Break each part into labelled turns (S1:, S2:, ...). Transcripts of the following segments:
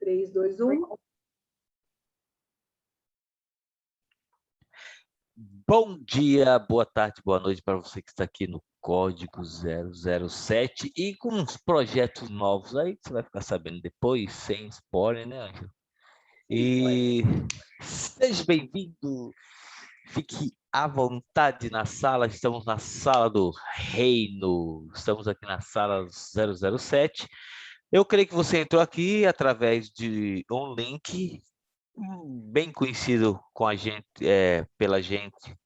S1: 3, 2, 1.
S2: Bom dia, boa tarde, boa noite para você que está aqui no Código 007 e com uns projetos novos aí, que você vai ficar sabendo depois, sem spoiler, né, Ângela? E seja bem-vindo, fique à vontade na sala, estamos na sala do Reino, estamos aqui na sala 007. Eu creio que você entrou aqui através de um link bem conhecido com a gente, pela gente,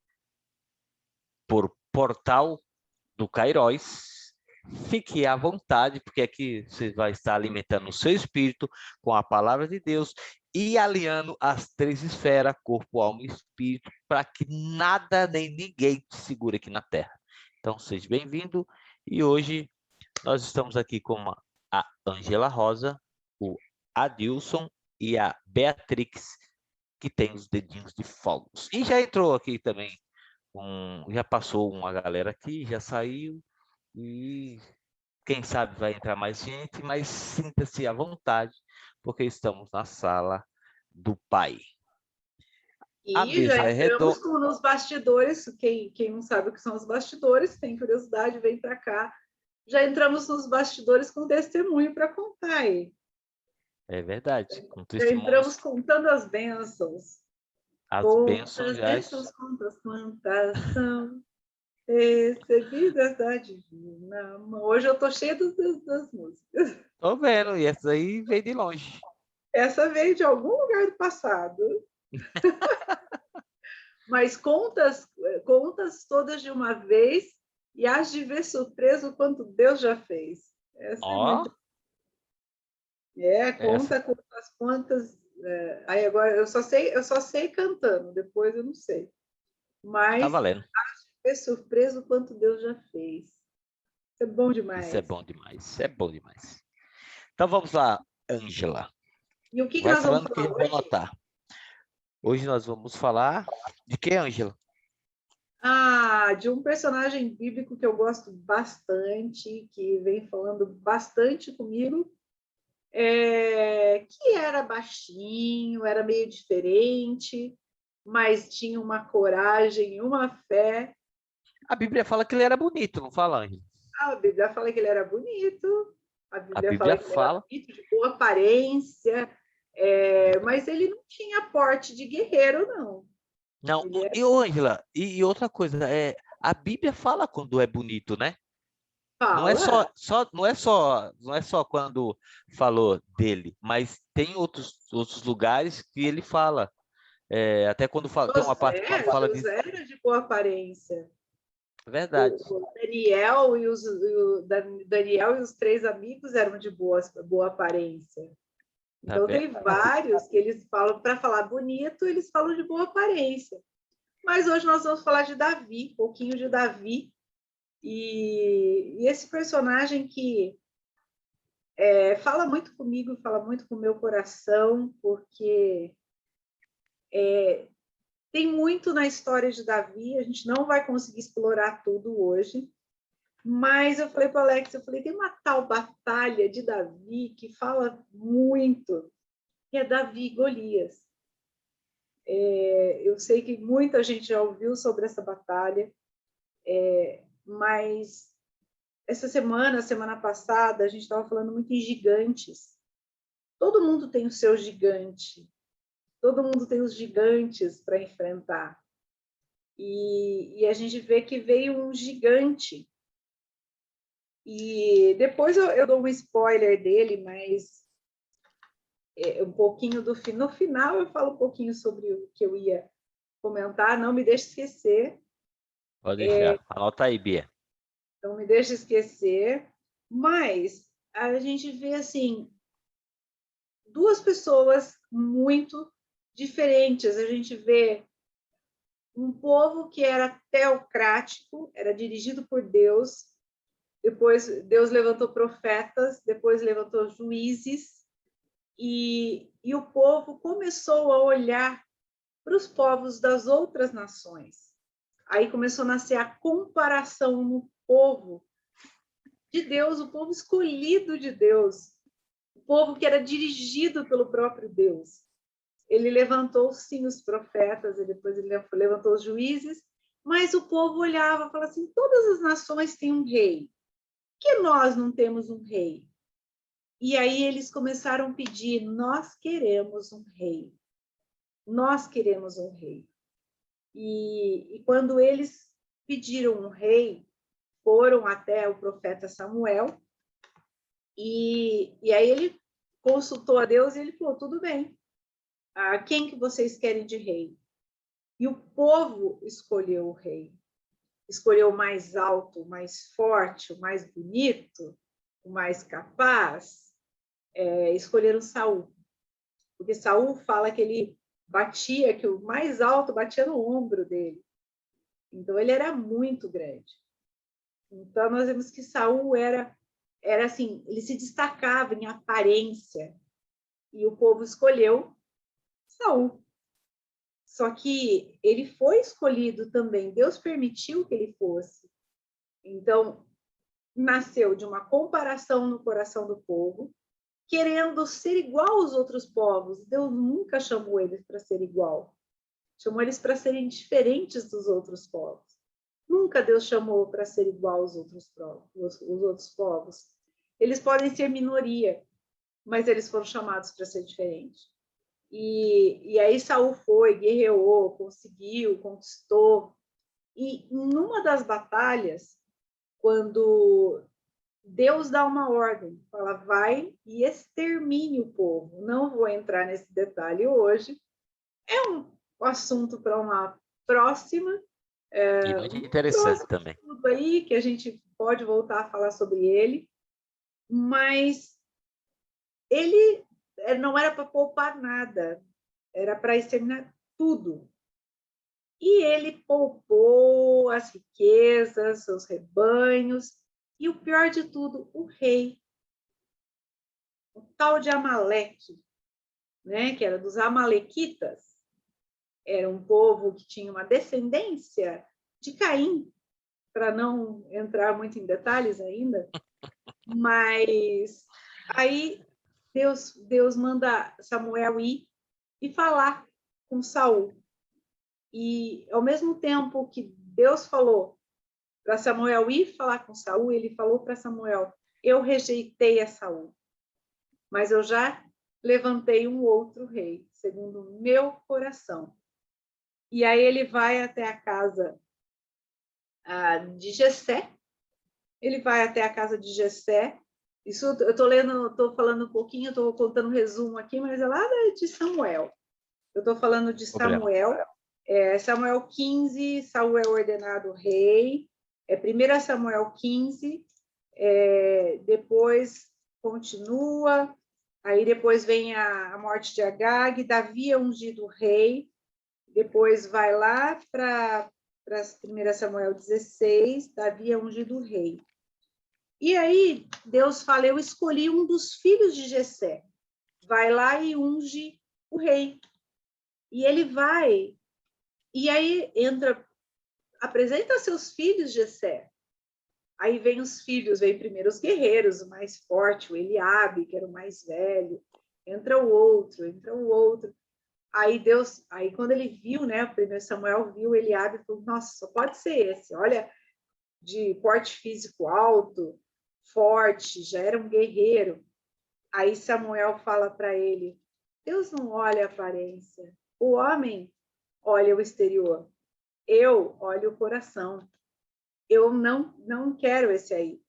S2: por Portal do Cairóis. Fique à vontade, porque aqui você vai estar alimentando o seu espírito com a palavra de Deus e alinhando as três esferas, corpo, alma e espírito, para que nada nem ninguém te segure aqui na Terra. Então, seja bem-vindo. E hoje nós estamos aqui com a Ângela Rosa, o Adilson e a Beatrix, que tem os dedinhos de fogos. E já entrou aqui também, já passou uma galera aqui, já saiu, e quem sabe vai entrar mais gente, mas sinta-se à vontade, porque estamos na sala do Pai. A
S1: E
S2: mesa
S1: já
S2: é
S1: entramos
S2: redonda.
S1: nos bastidores. Quem não sabe o que são os bastidores, tem curiosidade, vem para cá. Já entramos nos bastidores com testemunho para contar aí.
S2: É verdade, com
S1: Já
S2: testemunhos.
S1: entramos contando as bênçãos.
S2: As bênçãos já.
S1: Bênçãos, quantas são recebidas da divina mão. Hoje eu estou cheia das músicas.
S2: Tô vendo, e essa aí veio de longe.
S1: Essa veio de algum lugar do passado. Mas contas todas de uma vez e hás de ver surpresa o quanto Deus já fez. Essa é muito. Conta quantas. Aí agora eu só sei cantando, depois eu não sei. Mas
S2: tá valendo.
S1: hás de ver surpresa o quanto Deus já fez. Isso é bom demais.
S2: Isso é bom demais, é bom demais. Então vamos lá, Ângela.
S1: E o que
S2: vai
S1: nós vamos
S2: falando que
S1: falar
S2: eu vou
S1: hoje?
S2: anotar. Hoje nós vamos falar de que, Ângela?
S1: De um personagem bíblico que eu gosto bastante, que vem falando bastante comigo, que era baixinho, era meio diferente, mas tinha uma coragem e uma fé.
S2: A Bíblia fala que ele era bonito, não fala, Ângela?
S1: A Bíblia fala que ele era bonito,
S2: A Bíblia
S1: fala que ele era bonito, de boa aparência, mas ele não tinha porte de guerreiro, não.
S2: Não, e Ângela, e outra coisa, a Bíblia fala quando é bonito, né? Não é
S1: Fala.
S2: não é só quando falou dele, mas tem outros lugares que ele fala. Até quando fala, tem uma parte quando fala disso.
S1: José era de boa aparência.
S2: Verdade.
S1: O Daniel e os três amigos eram de boa aparência. Então, tem vários que eles falam, para falar bonito, eles falam de boa aparência. Mas hoje nós vamos falar de Davi, um pouquinho de Davi. E esse personagem que fala muito comigo, fala muito com o meu coração, porque tem muito na história de Davi, a gente não vai conseguir explorar tudo hoje, mas eu falei para o Alex, tem uma tal batalha de Davi que fala muito, que é Davi e Golias. Eu sei que muita gente já ouviu sobre essa batalha, mas essa semana passada, a gente estava falando muito em gigantes. Todo mundo tem o seu gigante, todo mundo tem os gigantes para enfrentar. E a gente vê que veio um gigante. E depois eu dou um spoiler dele, mas um pouquinho no final eu falo um pouquinho sobre o que eu ia comentar. Não me deixe esquecer.
S2: Pode deixar. Anota aí, Bia.
S1: Não me deixe esquecer. Mas a gente vê assim duas pessoas muito diferentes. A gente vê um povo que era teocrático, era dirigido por Deus. Depois Deus levantou profetas, depois levantou juízes, e o povo começou a olhar para os povos das outras nações. Aí começou a nascer a comparação no povo de Deus, o povo escolhido de Deus. o povo que era dirigido pelo próprio Deus. Ele levantou, sim, os profetas, e depois ele levantou os juízes, mas o povo olhava e falava assim, todas as nações têm um rei, por que nós não temos um rei? E aí eles começaram a pedir, nós queremos um rei, nós queremos um rei. E quando eles pediram um rei, foram até o profeta Samuel, e aí ele consultou a Deus e ele falou, tudo bem, quem que vocês querem de rei? E o povo escolheu o rei. Escolheu o mais alto, o mais forte, o mais bonito, o mais capaz. Escolheram Saul. Porque Saul fala que ele batia, que o mais alto batia no ombro dele. Então, ele era muito grande. Então, nós vemos que Saul era assim, ele se destacava em aparência. E o povo escolheu Saul. Só que ele foi escolhido também, Deus permitiu que ele fosse. Então, nasceu de uma comparação no coração do povo, querendo ser igual aos outros povos. Deus nunca chamou eles para ser igual. Chamou eles para serem diferentes dos outros povos. Nunca Deus chamou para ser igual aos outros povos. Eles podem ser minoria, mas eles foram chamados para ser diferentes. E aí Saul foi, guerreou, conseguiu, conquistou. E numa das batalhas, quando Deus dá uma ordem, fala, vai e extermine o povo. Não vou entrar nesse detalhe hoje. É um assunto para uma próxima.
S2: E muito interessante também.
S1: Aí que a gente pode voltar a falar sobre ele, mas ele não era para poupar nada, era para exterminar tudo. E ele poupou as riquezas, seus rebanhos, e o pior de tudo, o rei, o tal de Amaleque, né, que era dos amalequitas, era um povo que tinha uma descendência de Caim, para não entrar muito em detalhes ainda, mas aí Deus manda Samuel ir e falar com Saul. E ao mesmo tempo que Deus falou para Samuel ir falar com Saul, ele falou para Samuel, eu rejeitei a Saul, mas eu já levantei um outro rei, segundo o meu coração. E aí ele vai até a casa de Jessé, ele vai até a casa de Jessé. Isso eu estou lendo, estou falando um pouquinho, estou contando um resumo aqui, mas é lá de Samuel. Eu estou falando de Samuel. Samuel 15, Saul é ordenado rei. 1 Samuel 15, depois continua, aí depois vem a morte de Agag, Davi é ungido rei, depois vai lá para 1 Samuel 16, Davi é ungido rei. E aí Deus fala, eu escolhi um dos filhos de Jessé, vai lá e unge o rei. E ele vai, e aí entra, apresenta seus filhos, Jessé. Aí vem os filhos, vem primeiro os guerreiros, o mais forte, o Eliabe, que era o mais velho, entra o outro. Aí Deus, aí quando ele viu, né, o primeiro Samuel viu Eliabe e falou, nossa, só pode ser esse, olha, de porte físico alto, forte, já era um guerreiro. Aí Samuel fala para ele, Deus não olha a aparência, o homem olha o exterior, eu olho o coração. Eu não quero esse aí.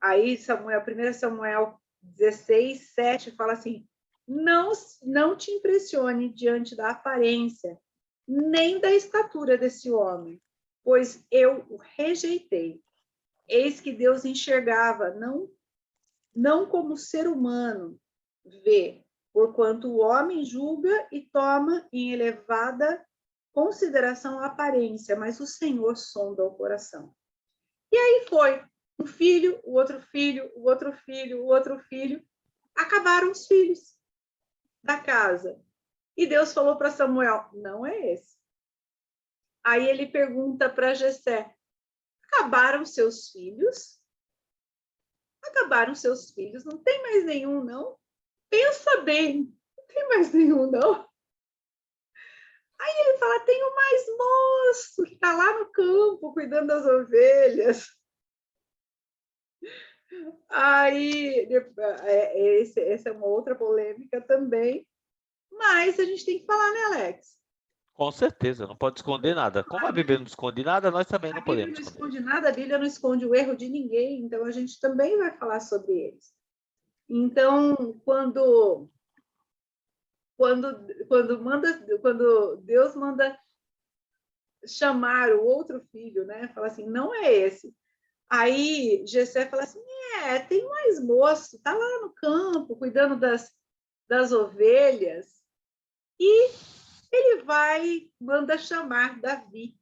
S1: Aí Samuel, 1 Samuel 16, 7 fala assim, não te impressione diante da aparência, nem da estatura desse homem, pois eu o rejeitei. Eis que Deus enxergava, não como o ser humano vê, porquanto o homem julga e toma em elevada consideração a aparência, mas o Senhor sonda o coração. E aí foi um filho, o outro filho, o outro filho, o outro filho. Acabaram os filhos da casa. E Deus falou para Samuel, não é esse. Aí ele pergunta para Jessé, acabaram seus filhos? acabaram seus filhos, não tem mais nenhum, não? Pensa bem, não tem mais nenhum, não? Aí ele fala, tem o mais moço, que está lá no campo, cuidando das ovelhas. Aí, essa é uma outra polêmica também, mas a gente tem que falar, né, Alex?
S2: Com certeza, não pode esconder nada. Como a Bíblia não esconde nada, nós também não podemos
S1: não
S2: esconder.
S1: esconde nada, a Bíblia não esconde o erro de ninguém, então a gente também vai falar sobre eles. Então, quando Deus manda chamar o outro filho, né? Fala assim, não é esse. Aí Jessé fala assim, tem mais moço, tá lá no campo, cuidando das ovelhas. E ele manda chamar Davi.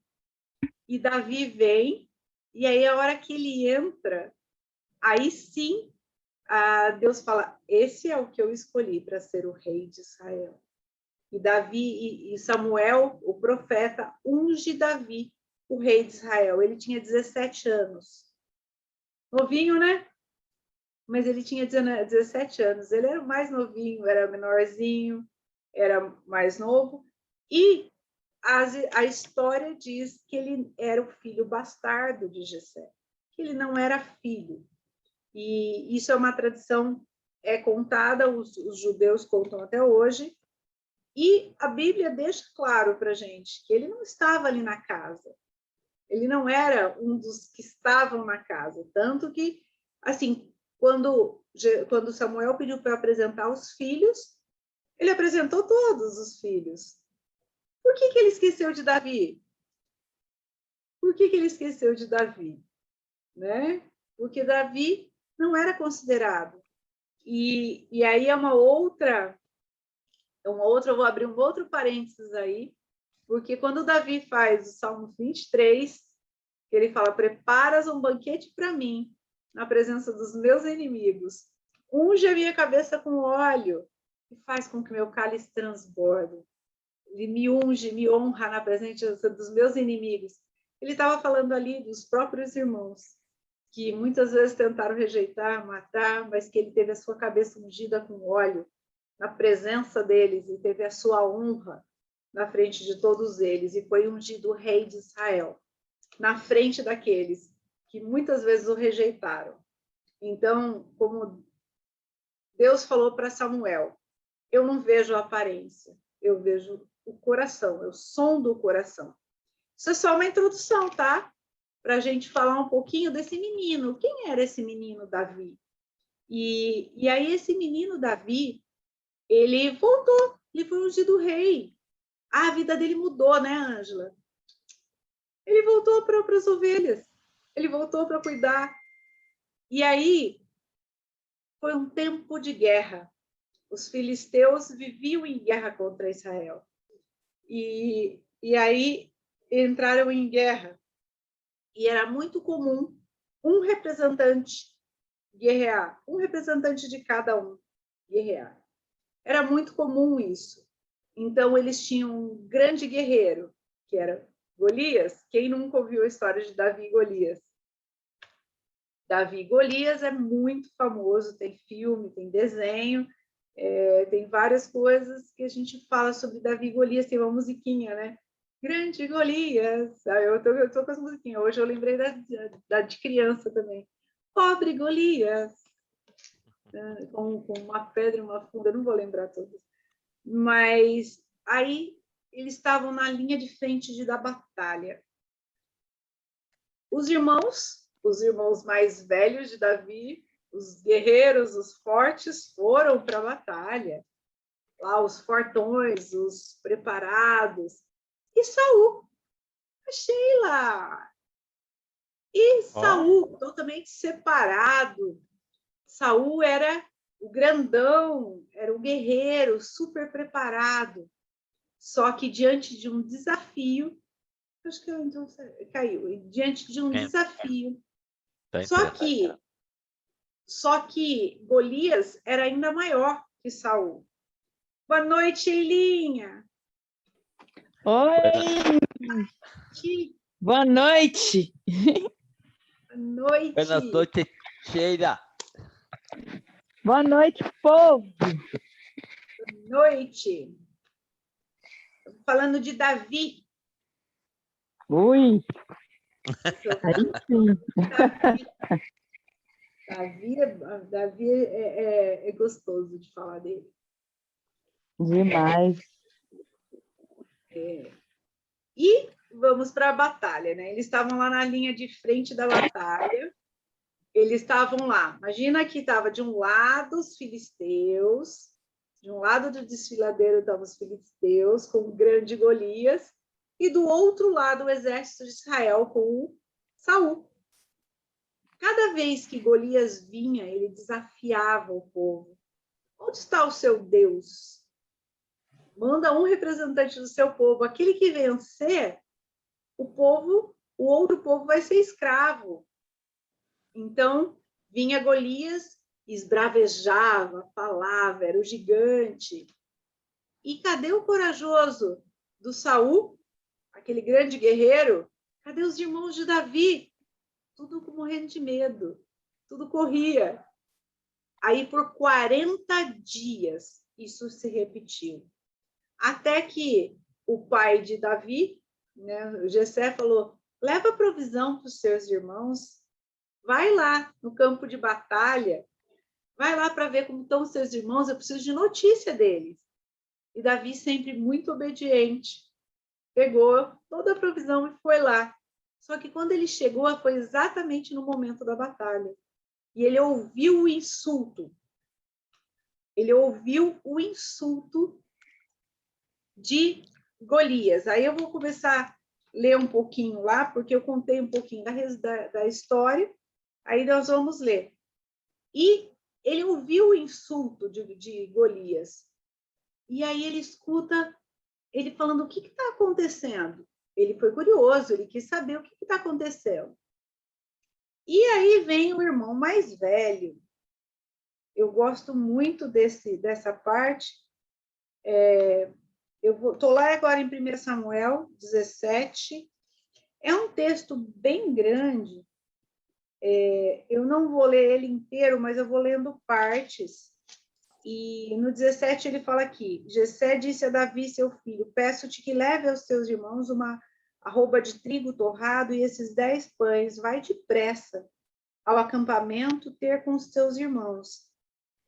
S1: E Davi vem, e aí a hora que ele entra, aí sim, Deus fala, esse é o que eu escolhi para ser o rei de Israel. E Davi e Samuel, o profeta, unge Davi, o rei de Israel. Ele tinha 17 anos. Novinho, né? Mas ele tinha 17 anos. Ele era mais novinho, era menorzinho, era mais novo. E a história diz que ele era o filho bastardo de Jessé, que ele não era filho. E isso é uma tradição contada, os judeus contam até hoje, e a Bíblia deixa claro para a gente que ele não estava ali na casa, ele não era um dos que estavam na casa, tanto que, assim, quando Samuel pediu para apresentar os filhos, ele apresentou todos os filhos. Por que ele esqueceu de Davi? Por que ele esqueceu de Davi? Né? Porque Davi não era considerado. E aí é uma outra, eu vou abrir um outro parênteses aí, porque quando Davi faz o Salmo 23, ele fala, preparas um banquete para mim, na presença dos meus inimigos, unge a minha cabeça com óleo e faz com que meu cálice transborde. Ele me unge, me honra na presença dos meus inimigos. Ele estava falando ali dos próprios irmãos, que muitas vezes tentaram rejeitar, matar, mas que ele teve a sua cabeça ungida com óleo na presença deles e teve a sua honra na frente de todos eles e foi ungido o rei de Israel na frente daqueles que muitas vezes o rejeitaram. Então, como Deus falou para Samuel, eu não vejo a aparência, eu vejo o coração, eu sondo o coração. Isso é só uma introdução, tá? Para a gente falar um pouquinho desse menino. Quem era esse menino Davi? E aí esse menino Davi, ele voltou, ele foi ungido rei. A vida dele mudou, né, Ângela? Ele voltou para as ovelhas, ele voltou para cuidar. E aí foi um tempo de guerra. Os filisteus viviam em guerra contra Israel. E aí entraram em guerra. E era muito comum um representante guerrear, um representante de cada um guerrear. Era muito comum isso. Então, eles tinham um grande guerreiro, que era Golias. Quem nunca ouviu a história de Davi e Golias? Davi e Golias é muito famoso, tem filme, tem desenho, tem várias coisas que a gente fala sobre Davi e Golias, tem uma musiquinha, né? Grande Golias. Eu tô com as musiquinhas. Hoje eu lembrei da de criança também. Pobre Golias. Com uma pedra e uma funda, não vou lembrar todas. Mas aí eles estavam na linha de frente da batalha. Os irmãos mais velhos de Davi, os guerreiros, os fortes, foram para a batalha. Lá os fortões, os preparados. E Saul, a Sheila. E Saul, totalmente separado. Saul era o grandão, era o guerreiro, super preparado. Só que diante de um desafio, acho que então caiu, diante de um desafio. Só que Golias era ainda maior que Saul. Boa noite, Eilinha.
S3: Oi! Boa noite!
S1: Boa noite!
S2: Boa noite, Sheila.
S3: Boa noite, povo.
S1: Noite. Estamos falando de Davi.
S3: Ui, aí sim.
S1: Davi é gostoso de falar dele.
S3: Demais.
S1: E vamos para a batalha, né? Eles estavam lá na linha de frente da batalha. Eles estavam lá. Imagina que estava de um lado os filisteus, de um lado do desfiladeiro estavam os filisteus com o grande Golias, e do outro lado o exército de Israel com o Saul. Cada vez que Golias vinha, ele desafiava o povo. Onde está o seu Deus? Manda um representante do seu povo. Aquele que vencer, o outro povo vai ser escravo. Então, vinha Golias, esbravejava, falava, era o gigante. E cadê o corajoso do Saul, aquele grande guerreiro? Cadê os irmãos de Davi? Tudo morrendo de medo, tudo corria. Aí, por 40 dias, isso se repetiu. Até que o pai de Davi, né, o Jessé, falou: leva provisão para os seus irmãos, vai lá no campo de batalha, vai lá para ver como estão os seus irmãos, eu preciso de notícia deles. E Davi, sempre muito obediente, pegou toda a provisão e foi lá. Só que quando ele chegou, foi exatamente no momento da batalha. E ele ouviu o insulto. Ele ouviu o insulto de Golias. Aí eu vou começar a ler um pouquinho lá, porque eu contei um pouquinho da história, aí nós vamos ler. E ele ouviu o insulto de Golias. E aí ele escuta ele falando: o que está acontecendo? Ele foi curioso, ele quis saber o que está acontecendo. E aí vem o irmão mais velho. Eu gosto muito dessa parte. Eu estou lá agora em 1 Samuel 17. É um texto bem grande. Eu não vou ler ele inteiro, mas eu vou lendo partes. E no 17 ele fala aqui: Jessé disse a Davi, seu filho: peço-te que leve aos teus irmãos uma arroba de trigo torrado e esses 10 pães. Vai depressa ao acampamento ter com os teus irmãos.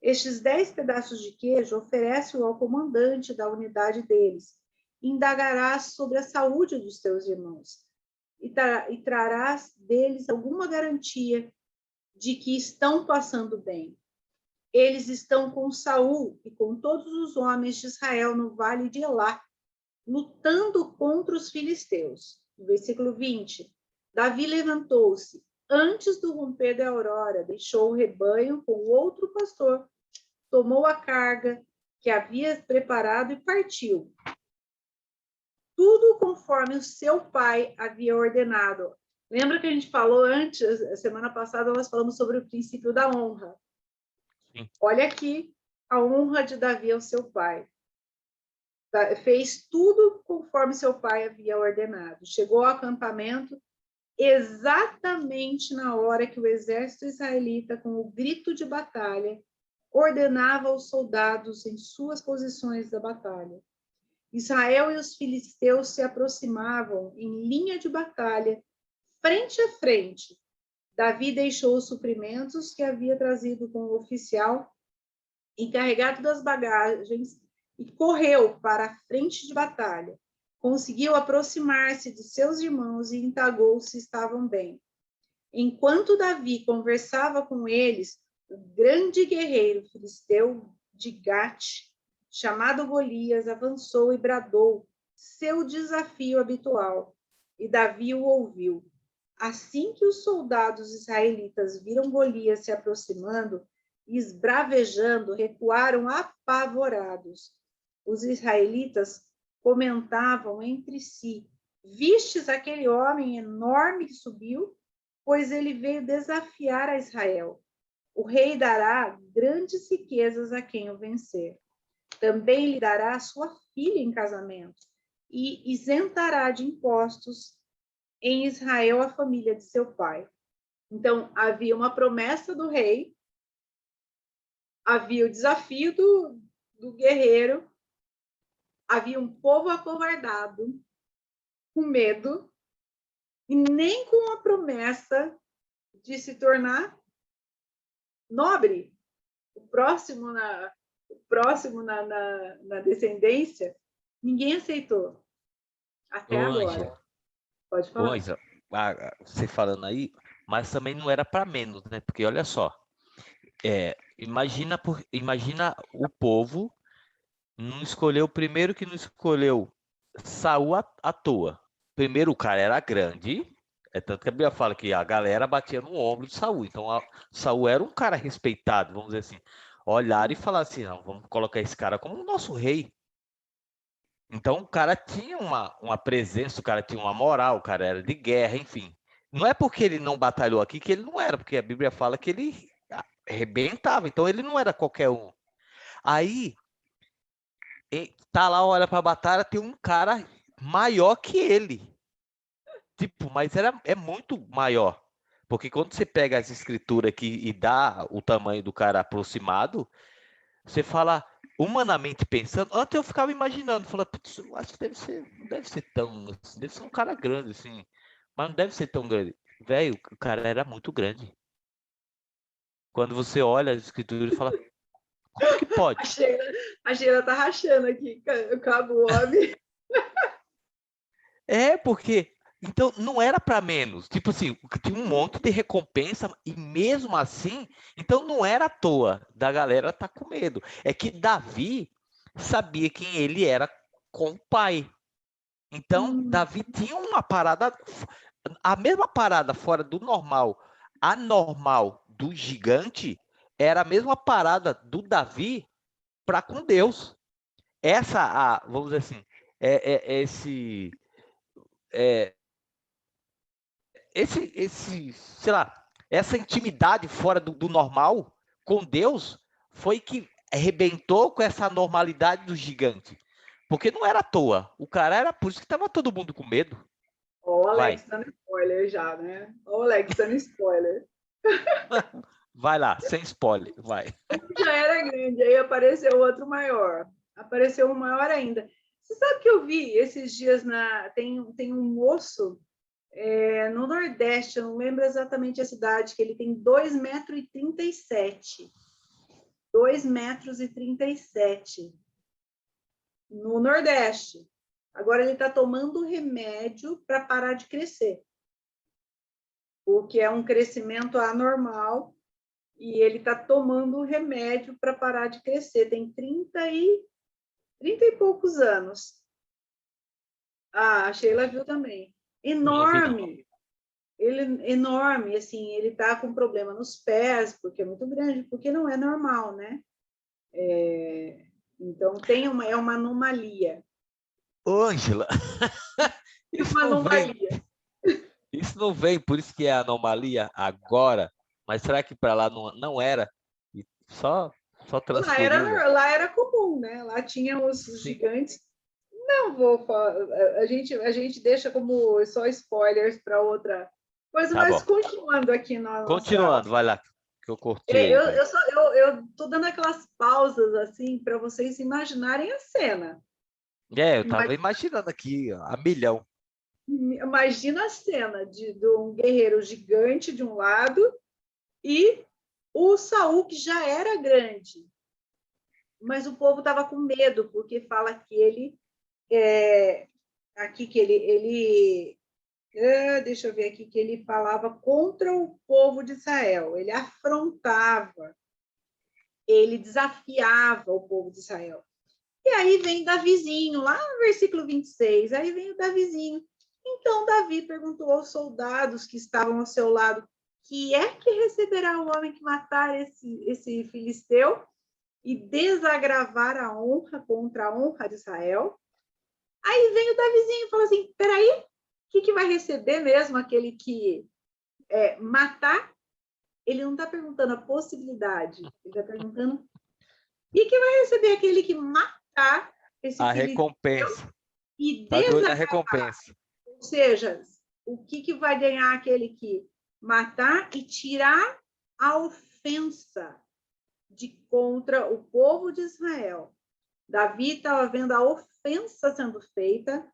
S1: Estes 10 pedaços de queijo oferece-o ao comandante da unidade deles. Indagarás sobre a saúde dos teus irmãos e trarás deles alguma garantia de que estão passando bem. Eles estão com Saul e com todos os homens de Israel no vale de Elá, lutando contra os filisteus. No versículo 20, Davi levantou-se antes do romper da aurora, deixou o rebanho com o outro pastor, tomou a carga que havia preparado e partiu. Tudo conforme o seu pai havia ordenado. Lembra que a gente falou antes, a semana passada, nós falamos sobre o princípio da honra. Sim. Olha aqui a honra de Davi ao seu pai. Fez tudo conforme seu pai havia ordenado. Chegou ao acampamento exatamente na hora que o exército israelita, com o grito de batalha, ordenava aos soldados em suas posições da batalha. Israel e os filisteus se aproximavam em linha de batalha, frente a frente. Davi deixou os suprimentos que havia trazido com o oficial encarregado das bagagens e correu para a frente de batalha. Conseguiu aproximar-se de seus irmãos e indagou se estavam bem. Enquanto Davi conversava com eles, o grande guerreiro filisteu de Gate, chamado Golias, avançou e bradou seu desafio habitual. E Davi o ouviu. Assim que os soldados israelitas viram Golias se aproximando, esbravejando, recuaram apavorados. Os israelitas comentavam entre si: vistes aquele homem enorme que subiu? Pois ele veio desafiar a Israel. O rei dará grandes riquezas a quem o vencer. Também lhe dará a sua filha em casamento e isentará de impostos em Israel a família de seu pai. Então, havia uma promessa do rei havia o desafio do guerreiro, havia um povo acovardado, com medo, e nem com a promessa de se tornar nobre, o próximo na descendência, ninguém aceitou, até
S2: Ô,
S1: agora.
S2: Ângela,
S1: Pode
S2: ô,
S1: falar.
S2: Ângela, você falando aí, mas também não era para menos, né? Porque olha só, imagina o povo não escolheu, primeiro que não escolheu Saul à toa. Primeiro, o cara era grande, tanto que a Bíblia fala que a galera batia no ombro de Saul. Então, Saul era um cara respeitado, vamos dizer assim. Olhar e falar assim, não, vamos colocar esse cara como o nosso rei. Então, o cara tinha uma presença, o cara tinha uma moral, o cara era de guerra, enfim. Não é porque ele não batalhou aqui que ele não era, porque a Bíblia fala que ele arrebentava. Então, ele não era qualquer um. Aí, tá lá, olha pra batalha, tem um cara maior que ele. Tipo, mas é muito maior. Porque quando você pega as escrituras aqui e dá o tamanho do cara aproximado, você fala, humanamente pensando, antes eu ficava imaginando, falando, putz, eu acho que não deve ser tão, deve ser um cara grande, assim, mas não deve ser tão grande. Velho, o cara era muito grande. Quando você olha as escrituras e fala, como que
S1: A
S2: pode?
S1: Sheila, a Sheila tá rachando aqui com a Bob.
S2: Porque então não era para menos. Tipo assim, tinha um monte de recompensa e mesmo assim, então não era à toa da galera tá com medo. É que Davi sabia quem ele era com o pai. Então, Davi tinha uma parada, a mesma parada fora do normal, anormal do gigante, era a mesma parada do Davi para com Deus. Vamos dizer assim, esse é, sei lá, essa intimidade fora do normal com Deus foi que arrebentou com essa normalidade do gigante. Porque não era à toa. O cara era por isso que estava todo mundo com medo.
S1: Ó, o
S2: Vai,
S1: Alex dando spoiler já, né? Ó, o Alex dando spoiler.
S2: vai lá, sem spoiler, vai.
S1: Já era grande, aí apareceu outro maior. Apareceu um maior ainda. Você sabe que eu vi esses dias tem um moço no Nordeste, eu não lembro exatamente a cidade, que ele tem 2,37 m. 2,37 m no Nordeste. Agora ele está tomando remédio para parar de crescer, o que é um crescimento anormal, e ele está tomando remédio para parar de crescer. Tem 30 e poucos anos. Ah, a Sheila viu também.
S2: Não vi, não.
S1: Enorme. Ele enorme, assim, ele está com problema nos pés, porque é muito grande, porque não é normal, né? Então, é uma anomalia.
S2: Ângela,
S1: É
S2: isso
S1: uma
S2: não vem,
S1: anomalia.
S2: isso não vem, por isso que é anomalia agora. Mas será que para lá não era? E só transferiu, né?
S1: Lá era comum, né? Lá tinha os
S2: Sim,
S1: gigantes. Não vou falar, a gente deixa como só spoilers para outra coisa,
S2: tá
S1: mas
S2: bom.
S1: continuando aqui na nossa.
S2: Continuando, vai lá, que eu cortei aí, vai.
S1: Eu tô dando aquelas pausas assim para vocês imaginarem a cena.
S2: Eu tava imaginando aqui, ó, a milhão.
S1: Imagina a cena de um guerreiro gigante de um lado e o Saul, que já era grande, mas o povo estava com medo, porque fala que ele aqui que deixa eu ver aqui que ele falava contra o povo de Israel, ele afrontava, ele desafiava o povo de Israel. E aí vem Davizinho, lá no versículo 26, aí vem o Davizinho. Então Davi perguntou aos soldados que estavam ao seu lado, que é que receberá o homem que matar esse filisteu e desagravar a honra contra a honra de Israel? Aí vem o Davizinho e fala assim, peraí, o que vai receber mesmo aquele que matar? Ele não está perguntando a possibilidade, ele está perguntando e que vai receber aquele que matar esse
S2: A
S1: filisteu
S2: recompensa.
S1: e
S2: Tá de olho na
S1: desagravar.
S2: recompensa.
S1: Ou seja, o que vai ganhar aquele que matar e tirar a ofensa contra o povo de Israel. Davi estava vendo a ofensa sendo feita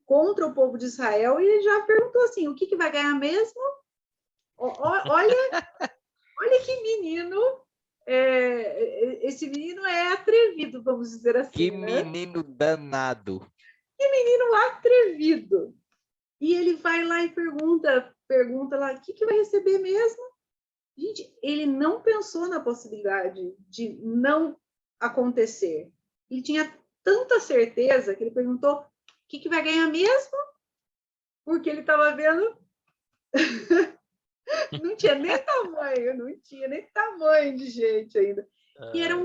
S1: contra o povo de Israel e ele já perguntou assim, o que vai ganhar mesmo? Olha que menino, esse menino é atrevido, vamos dizer assim,
S2: Que
S1: né?
S2: menino danado.
S1: Que menino atrevido. E ele vai lá e pergunta lá, o que vai receber mesmo? Gente, ele não pensou na possibilidade de não acontecer. Ele tinha tanta certeza que ele perguntou o que vai ganhar mesmo? Porque ele estava vendo... não tinha nem tamanho de gente ainda. E era um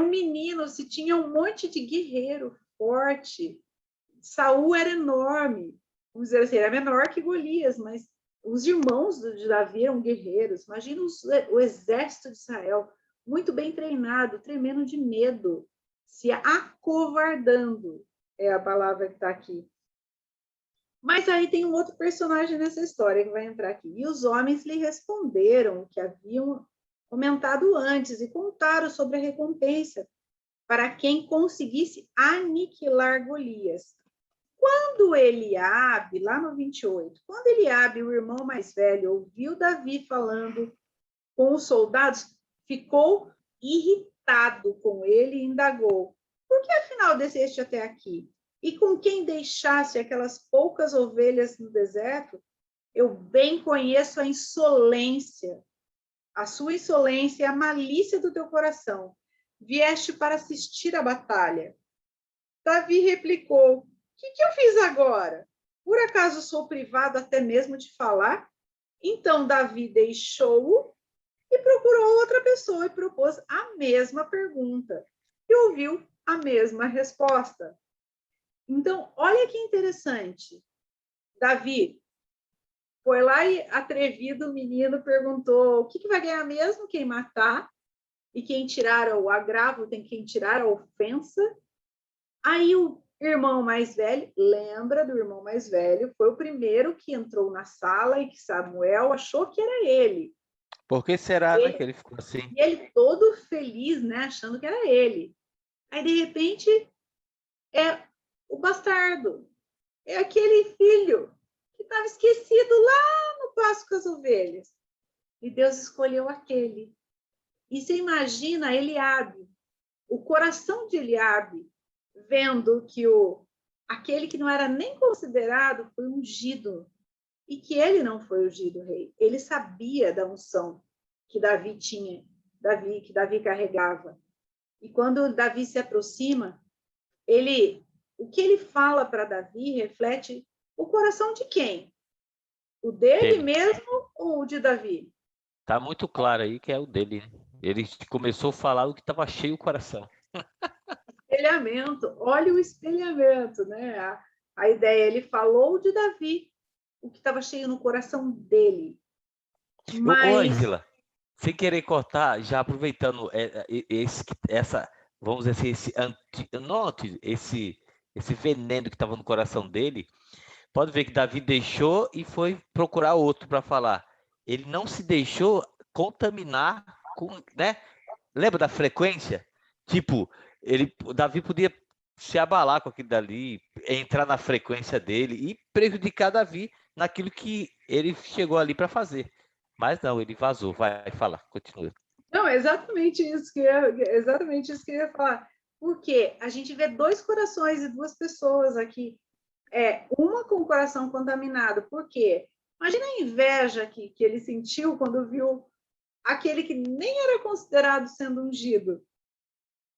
S1: menino, se tinha um monte de guerreiro forte. Saul era enorme, vamos dizer assim, era menor que Golias, mas os irmãos de Davi eram guerreiros. Imagina o exército de Israel, muito bem treinado, tremendo de medo, se acovardando, é a palavra que está aqui. Mas aí tem um outro personagem nessa história que vai entrar aqui. E os homens lhe responderam o que haviam comentado antes e contaram sobre a recompensa para quem conseguisse aniquilar Golias. Quando Eliabe, lá no 28, quando Eliabe, o irmão mais velho, ouviu Davi falando com os soldados, ficou irritado com ele e indagou: por que afinal desceste até aqui? E com quem deixaste aquelas poucas ovelhas no deserto? Eu bem conheço a insolência, a sua insolência e a malícia do teu coração. Vieste para assistir à batalha. Davi replicou: o que eu fiz agora? Por acaso sou privado até mesmo de falar? Então Davi deixou-o e procurou outra pessoa e propôs a mesma pergunta e ouviu a mesma resposta. Então, olha que interessante. Davi foi lá e, atrevido, o menino perguntou: o que vai ganhar mesmo quem matar? E quem tirar o agravo tem quem tirar a ofensa? Aí o irmão mais velho, lembra do irmão mais velho, foi o primeiro que entrou na sala e que Samuel achou que era ele.
S2: Por que será, né, que ele ficou assim?
S1: E ele todo feliz, né, achando que era ele. Aí, de repente, é o bastardo. É aquele filho que estava esquecido lá no pasto com as ovelhas. E Deus escolheu aquele. E você imagina Eliabe, o coração de Eliabe, vendo que aquele que não era nem considerado foi ungido. E que ele não foi ungido rei. Ele sabia da unção que Davi tinha, que Davi carregava. E quando Davi se aproxima, o que ele fala para Davi reflete o coração de quem? O dele mesmo ou o de Davi?
S2: Tá muito claro aí que é o dele, né? Ele começou a falar o que estava cheio o coração.
S1: Espelhamento, olha o espelhamento, né? A ideia, ele falou de Davi, o que estava cheio no coração dele.
S2: Ô,
S1: Mas
S2: Ângela, sem querer cortar, já aproveitando vamos dizer assim, esse veneno que estava no coração dele, pode ver que Davi deixou e foi procurar outro para falar. Ele não se deixou contaminar com, né? Lembra da frequência? Tipo, o Davi podia se abalar com aquilo dali, entrar na frequência dele e prejudicar Davi naquilo que ele chegou ali para fazer. Mas não, ele vazou. Vai falar, continua.
S1: não, é exatamente isso que eu ia falar. Porque a gente vê dois corações e duas pessoas aqui. Uma com o coração contaminado. Por quê? Imagina a inveja que ele sentiu quando viu aquele que nem era considerado sendo ungido,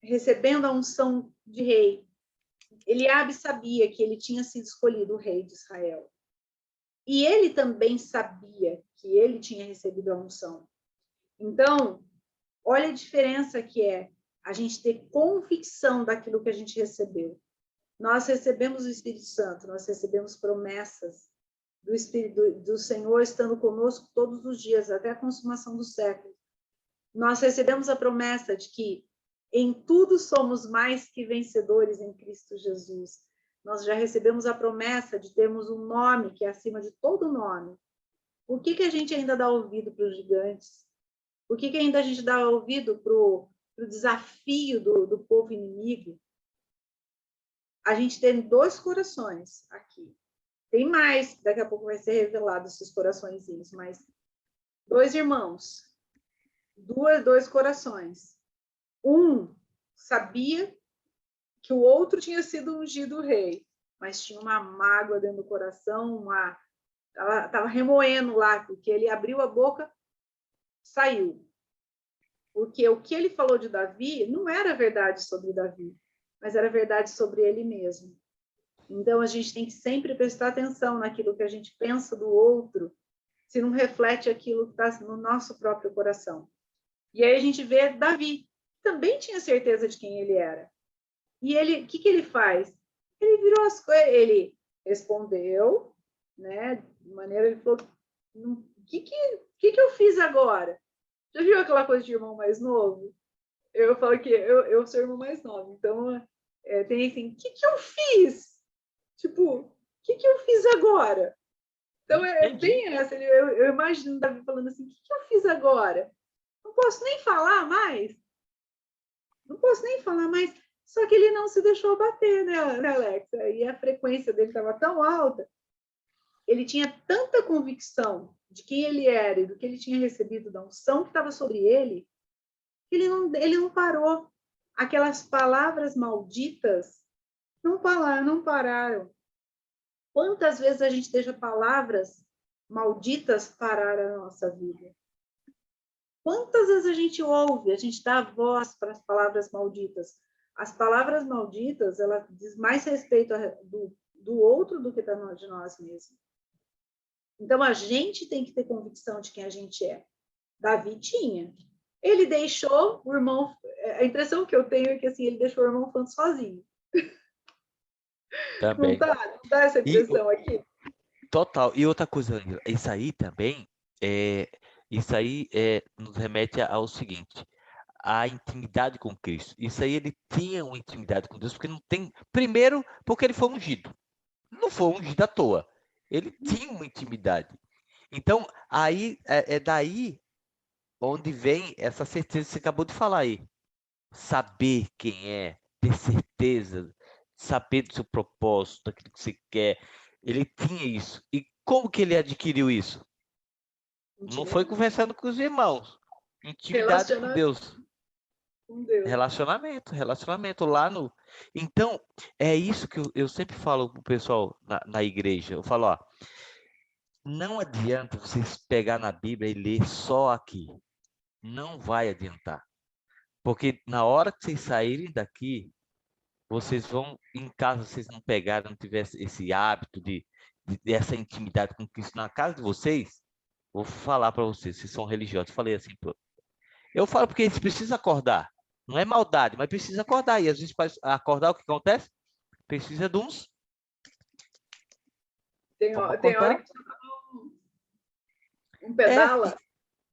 S1: recebendo a unção de rei. Eliabe sabia que ele tinha sido escolhido o rei de Israel. E ele também sabia que ele tinha recebido a unção. Então, olha a diferença que é a gente ter convicção daquilo que a gente recebeu. Nós recebemos o Espírito Santo, nós recebemos promessas do Espírito do Senhor estando conosco todos os dias, até a consumação do século. Nós recebemos a promessa de que em tudo somos mais que vencedores em Cristo Jesus. Nós já recebemos a promessa de termos um nome que é acima de todo nome. Por que a gente ainda dá ouvido para os gigantes? Por que ainda a gente dá ouvido para o desafio do povo inimigo? A gente tem 2 corações aqui. Tem mais, daqui a pouco vai ser revelado esses coraçõezinhos, mas 2 irmãos, 2 corações. Um sabia que o outro tinha sido ungido rei, mas tinha uma mágoa dentro do coração, ela estava remoendo lá, porque ele abriu a boca, saiu. Porque o que ele falou de Davi não era verdade sobre Davi, mas era verdade sobre ele mesmo. Então, a gente tem que sempre prestar atenção naquilo que a gente pensa do outro, se não reflete aquilo que está no nosso próprio coração. E aí a gente vê Davi, também tinha certeza de quem ele era. E ele, o que ele faz? Ele virou as coisas, ele respondeu, né? De maneira, ele falou: o que eu fiz agora? Já viu aquela coisa de irmão mais novo? Eu falo que eu sou irmão mais novo, então tem assim: o que eu fiz? Tipo, o que eu fiz agora? Então é bem essa. Eu imagino o Davi falando assim: o que eu fiz agora? Não posso nem falar mais. Não posso nem falar mais. Só que ele não se deixou bater, né, Alexa? E a frequência dele estava tão alta. Ele tinha tanta convicção de quem ele era e do que ele tinha recebido da unção que estava sobre ele, que ele não parou. Aquelas palavras malditas não pararam. Quantas vezes a gente deixa palavras malditas parar a nossa vida? Quantas vezes a gente ouve, a gente dá voz para as palavras malditas? As palavras malditas, ela diz mais respeito do outro do que de nós mesmos. Então, a gente tem que ter convicção de quem a gente é. Davi tinha. Ele deixou o irmão... A impressão que eu tenho é que assim, ele deixou o irmão falando sozinho.
S2: Também.
S1: Não dá essa impressão aqui?
S2: Total. E outra coisa, Ângela, isso aí também nos remete ao seguinte: a intimidade com Cristo. Isso aí ele tinha uma intimidade com Deus, porque não tem. Primeiro, porque ele foi ungido. Não foi ungido à toa. Ele tinha uma intimidade. Então, aí é daí onde vem essa certeza que você acabou de falar aí. Saber quem é, ter certeza, saber do seu propósito, daquilo que você quer. Ele tinha isso. E como que ele adquiriu isso? Não foi conversando com os irmãos. Intimidade com Deus.
S1: Com Deus.
S2: Relacionamento lá no... Então, é isso que eu sempre falo pro pessoal na igreja. Eu falo, ó, não adianta vocês pegar na Bíblia e ler só aqui. Não vai adiantar. Porque na hora que vocês saírem daqui, vocês vão, em casa, vocês não pegaram, não tiverem esse hábito dessa intimidade com Cristo na casa de vocês, vou falar para vocês, vocês são religiosos. Eu falei assim, eu falo porque eles precisam acordar. Não é maldade, mas precisa acordar. E às vezes, para acordar, o que acontece? Precisa de uns...
S1: Tem hora que um pedala.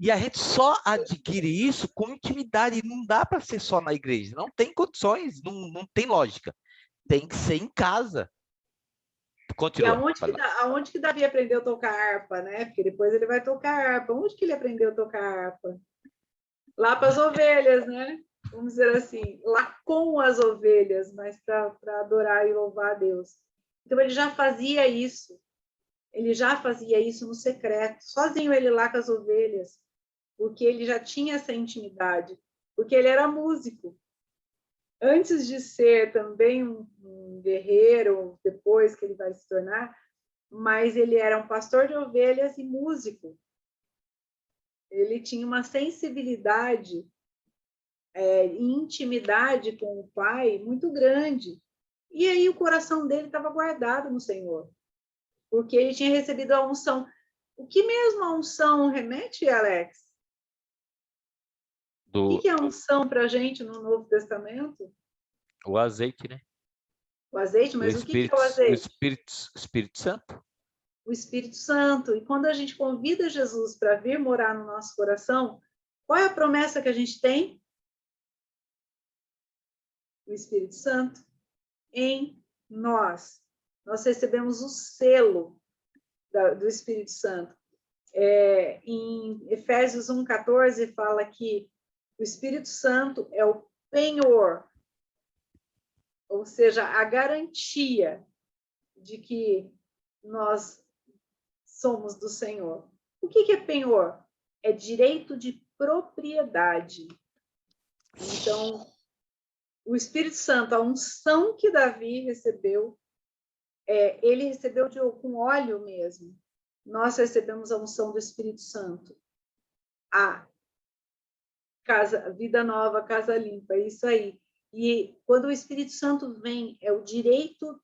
S2: E a gente só adquire isso com intimidade. Não dá para ser só na igreja. Não tem condições, não tem lógica. Tem que ser em casa. Continua.
S1: E aonde que Davi aprendeu a tocar harpa, né? Porque depois ele vai tocar harpa. Onde que ele aprendeu a tocar harpa? Lá para as ovelhas, né? Vamos dizer assim, lá com as ovelhas, mas para adorar e louvar a Deus. Então ele já fazia isso. Ele já fazia isso no secreto, sozinho ele lá com as ovelhas, porque ele já tinha essa intimidade, porque ele era músico. Antes de ser também um guerreiro, depois que ele vai se tornar, mas ele era um pastor de ovelhas e músico. Ele tinha uma sensibilidade e intimidade com o Pai muito grande. E aí o coração dele estava guardado no Senhor, porque ele tinha recebido a unção. O que mesmo a unção remete, Alex? O que é a unção para a gente no Novo Testamento?
S2: O azeite, né?
S1: O azeite, mas o que é o azeite?
S2: O Espírito Santo.
S1: O Espírito Santo. E quando a gente convida Jesus para vir morar no nosso coração, qual é a promessa que a gente tem? O Espírito Santo em nós. Nós recebemos o selo do Espírito Santo. Em Efésios 1,14 fala que o Espírito Santo é o penhor, ou seja, a garantia de que nós somos do Senhor. O que é penhor? É direito de propriedade. Então, o Espírito Santo, a unção que Davi recebeu, ele recebeu com óleo mesmo. Nós recebemos a unção do Espírito Santo. A vida nova, casa limpa, é isso aí. E quando o Espírito Santo vem, é o direito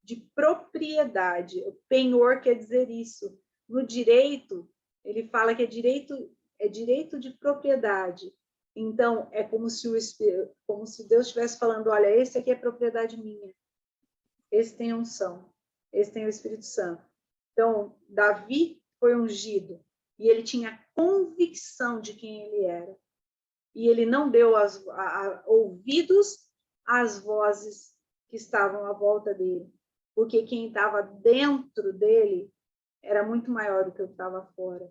S1: de propriedade. O penhor quer dizer isso. No direito, ele fala que é direito de propriedade. Então, é como se Deus estivesse falando, olha, esse aqui é propriedade minha. Esse tem unção. Esse tem o Espírito Santo. Então, Davi foi ungido. E ele tinha convicção de quem ele era. E ele não deu ouvidos às vozes que estavam à volta dele, porque quem estava dentro dele era muito maior do que o que estava fora.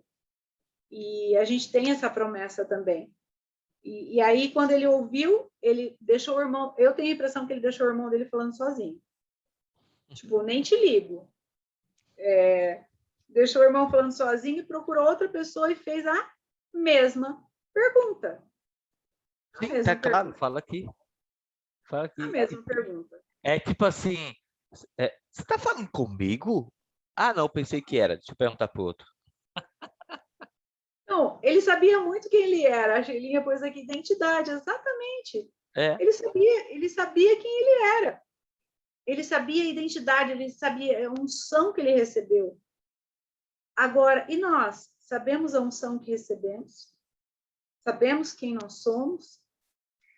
S1: E a gente tem essa promessa também. E aí, quando ele ouviu, ele deixou o irmão... Eu tenho a impressão que ele deixou o irmão dele falando sozinho. Tipo, nem te ligo. Deixou o irmão falando sozinho e procurou outra pessoa e fez a mesma pergunta.
S2: Sim, tá claro, fala aqui.
S1: A mesma pergunta.
S2: É tipo assim, você tá falando comigo? Ah, não, pensei que era. Deixa eu perguntar pro outro.
S1: Não, ele sabia muito quem ele era. A Geilinha pôs aqui identidade, exatamente. Ele sabia quem ele era. Ele sabia a identidade, ele sabia a unção que ele recebeu. Agora, e nós? Sabemos a unção que recebemos? Sabemos quem nós somos?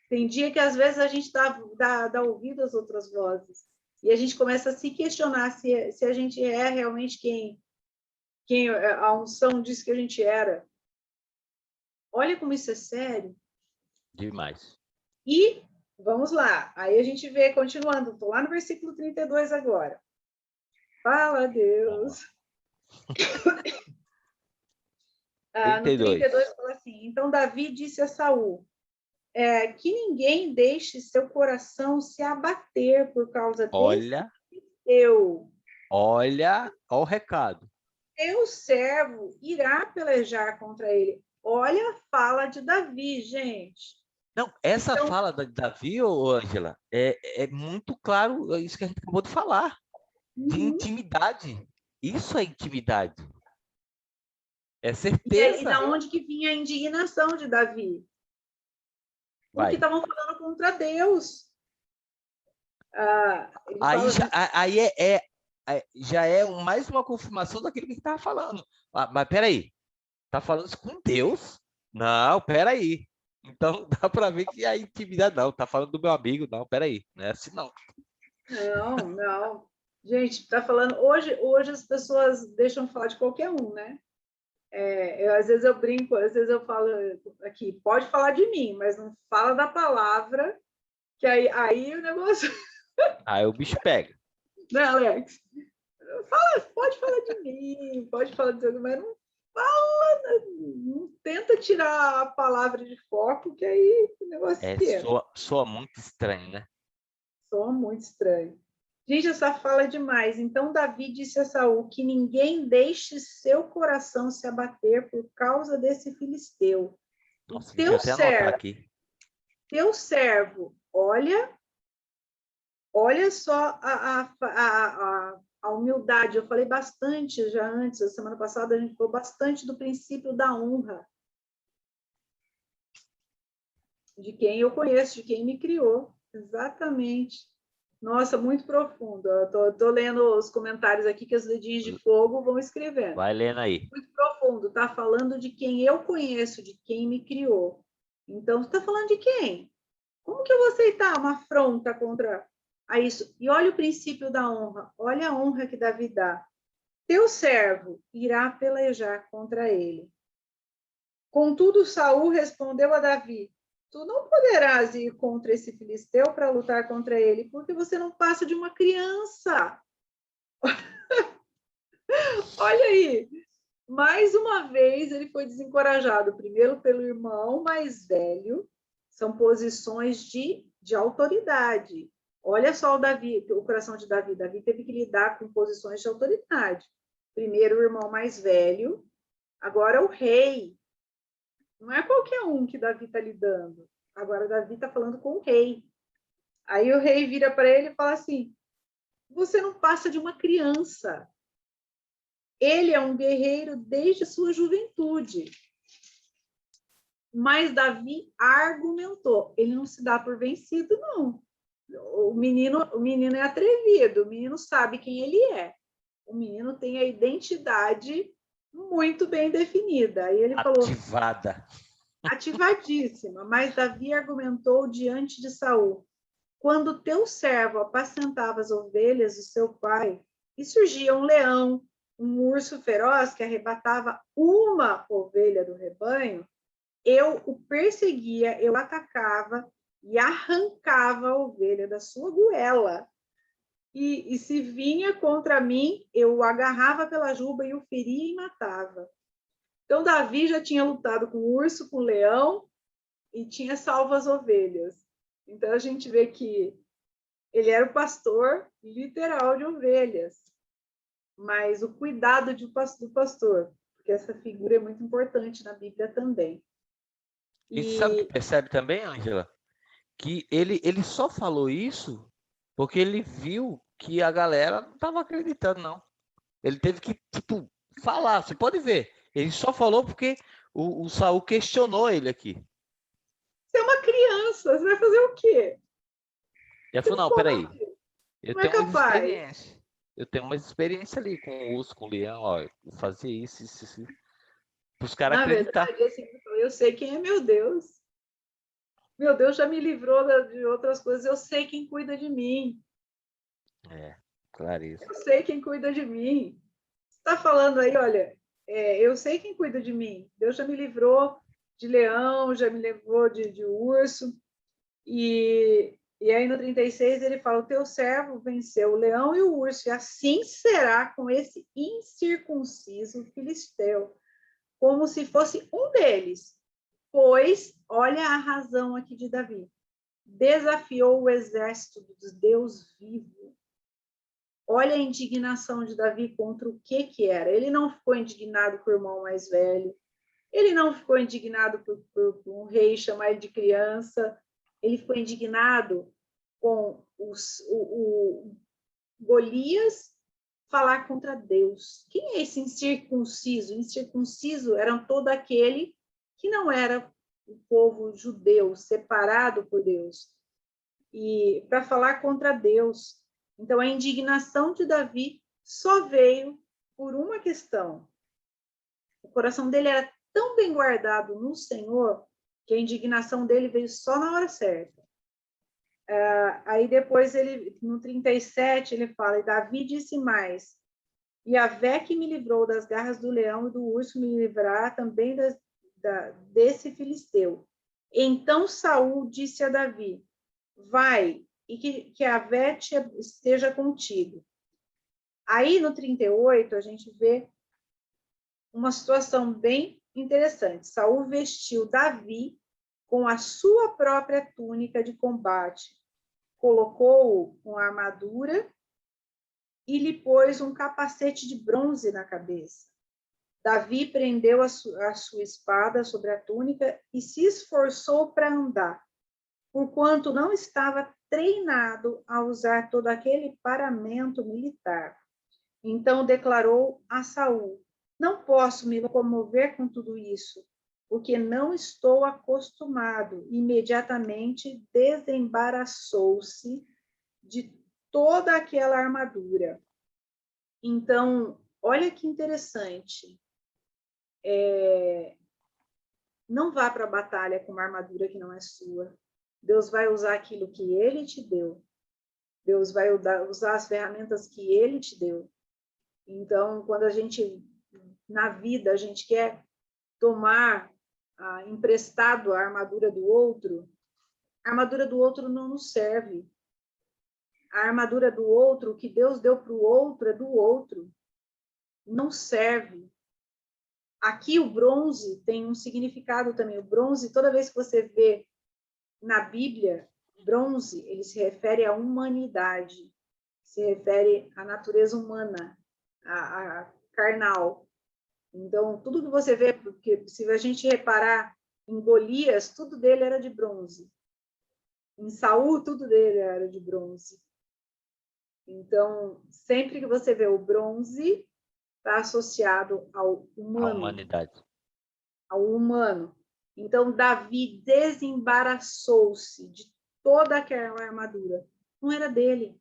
S1: Tem dia que, às vezes, a gente dá ouvido às outras vozes. E a gente começa a se questionar se a gente é realmente quem a unção diz que a gente era. Olha como isso é sério.
S2: Demais.
S1: E, vamos lá, aí a gente vê, continuando, estou lá no versículo 32 agora. Fala, Deus. No 32 fala assim, então Davi disse a Saul, que ninguém deixe seu coração se abater por causa desse eu.
S2: Olha o recado.
S1: Teu servo irá pelejar contra ele. Olha a fala de Davi, gente.
S2: Não, essa fala da Davi, Ângela, é muito claro isso que a gente acabou de falar. De intimidade. Isso é intimidade. É certeza.
S1: E da onde que vinha a indignação de Davi? Porque estavam falando contra Deus.
S2: Já é mais uma confirmação daquilo que ele estava falando. Mas peraí, tá falando isso com Deus? Não, peraí. Então dá para ver que a intimidade não, tá falando do meu amigo, não, peraí, não é assim não.
S1: Não. Gente, tá falando, hoje as pessoas deixam falar de qualquer um, né? Às vezes eu brinco, às vezes eu falo aqui, pode falar de mim, mas não fala da palavra, que aí o negócio...
S2: Aí o bicho pega.
S1: Né, Alex? Pode falar de mim, pode falar de mas não fala, não tenta tirar a palavra de foco, que aí o negócio
S2: soa muito estranho, né?
S1: Soa muito estranho. Gente, essa fala é demais. Então, Davi disse a Saul que ninguém deixe seu coração se abater por causa desse filisteu.
S2: Nossa,
S1: teu servo, olha só a humildade. Eu falei bastante já antes, a semana passada, a gente falou bastante do princípio da honra. De quem eu conheço, de quem me criou. Exatamente. Nossa, muito profundo. Estou lendo os comentários aqui que os dedinhos de fogo vão escrevendo.
S2: Vai lendo aí.
S1: Muito profundo. Está falando de quem eu conheço, de quem me criou. Então, está falando de quem? Como que eu vou aceitar uma afronta contra isso? E olha o princípio da honra. Olha a honra que Davi dá. Teu servo irá pelejar contra ele. Contudo, Saul respondeu a Davi: tu não poderás ir contra esse filisteu para lutar contra ele, porque você não passa de uma criança. Olha aí. Mais uma vez, ele foi desencorajado, primeiro pelo irmão mais velho, são posições de autoridade. Olha só o coração de Davi. Davi teve que lidar com posições de autoridade. Primeiro o irmão mais velho, agora o rei. Não é qualquer um que Davi está lidando. Agora Davi está falando com o rei. Aí o rei vira para ele e fala assim: você não passa de uma criança. Ele é um guerreiro desde sua juventude. Mas Davi argumentou. Ele não se dá por vencido, não. O menino é atrevido, o menino sabe quem ele é. O menino tem a identidade muito bem definida. Aí ele
S2: ativada.
S1: Falou, ativadíssima. Mas Davi argumentou diante de Saul: quando teu servo apacentava as ovelhas do seu pai, e surgia um leão, um urso feroz que arrebatava uma ovelha do rebanho, eu o perseguia, eu atacava e arrancava a ovelha da sua goela. E se vinha contra mim, eu o agarrava pela juba e o feria e matava. Então, Davi já tinha lutado com o urso, com o leão e tinha salvo as ovelhas. Então, a gente vê que ele era o pastor literal de ovelhas, mas o cuidado do pastor, porque essa figura é muito importante na Bíblia também.
S2: E sabe o que percebe também, Ângela? Que ele só falou isso porque ele viu que a galera não estava acreditando, não. Ele teve que, tipo, falar. Você pode ver. Ele só falou porque o Saul questionou ele aqui.
S1: Você é uma criança, você vai fazer o quê?
S2: E ele falou, não, peraí. Eu
S1: Não é
S2: tenho umas
S1: capaz.
S2: experiências. Eu tenho uma experiência ali com o urso, com o leão, ó. Eu fazia isso. Para os caras
S1: Na
S2: acreditar.
S1: verdade, assim, eu sei quem é meu Deus. Meu Deus já me livrou de outras coisas. Eu sei quem cuida de mim.
S2: É, claríssimo.
S1: Eu sei quem cuida de mim. Você está falando aí, olha, eu sei quem cuida de mim. Deus já me livrou de leão, já me livrou de urso. E aí no 36 ele fala: o teu servo venceu o leão e o urso, e assim será com esse incircunciso filisteu, como se fosse um deles. Pois, olha a razão aqui de Davi, desafiou o exército do Deus vivo. Olha a indignação de Davi contra o que era. Ele não ficou indignado com o irmão mais velho, ele não ficou indignado por um rei chamar ele de criança, ele ficou indignado com o Golias falar contra Deus. Quem é esse incircunciso? Incircunciso era todo aquele que não era o povo judeu, separado por Deus, e para falar contra Deus. Então, a indignação de Davi só veio por uma questão. O coração dele era tão bem guardado no Senhor que a indignação dele veio só na hora certa. Aí depois, no 37, ele fala: e Davi disse mais: e a Vé que me livrou das garras do leão e do urso me livrará também desse filisteu. Então Saul disse a Davi: vai, e que a Vé esteja contigo. Aí no 38 a gente vê uma situação bem interessante. Saul vestiu Davi com a sua própria túnica de combate, colocou-o com a armadura e lhe pôs um capacete de bronze na cabeça. Davi prendeu a sua espada sobre a túnica e se esforçou para andar, porquanto não estava treinado a usar todo aquele paramento militar. Então declarou a Saul: não posso me locomover com tudo isso, porque não estou acostumado. Imediatamente desembaraçou-se de toda aquela armadura. Então, olha que interessante. Não vá para a batalha com uma armadura que não é sua. Deus vai usar aquilo que Ele te deu. Deus vai usar as ferramentas que Ele te deu. Então, quando a gente, na vida, a gente quer tomar emprestado a armadura do outro, a armadura do outro não nos serve. A armadura do outro, o que Deus deu para o outro, é do outro. Não serve. Aqui o bronze tem um significado também. O bronze, toda vez que você vê na Bíblia, bronze, ele se refere à humanidade, se refere à natureza humana, à carnal. Então, tudo que você vê, porque se a gente reparar em Golias, tudo dele era de bronze. Em Saul, tudo dele era de bronze. Então, sempre que você vê o bronze, está associado ao
S2: A
S1: humano.
S2: humanidade.
S1: Ao humano. Então, Davi desembaraçou-se de toda aquela armadura. Não era dele.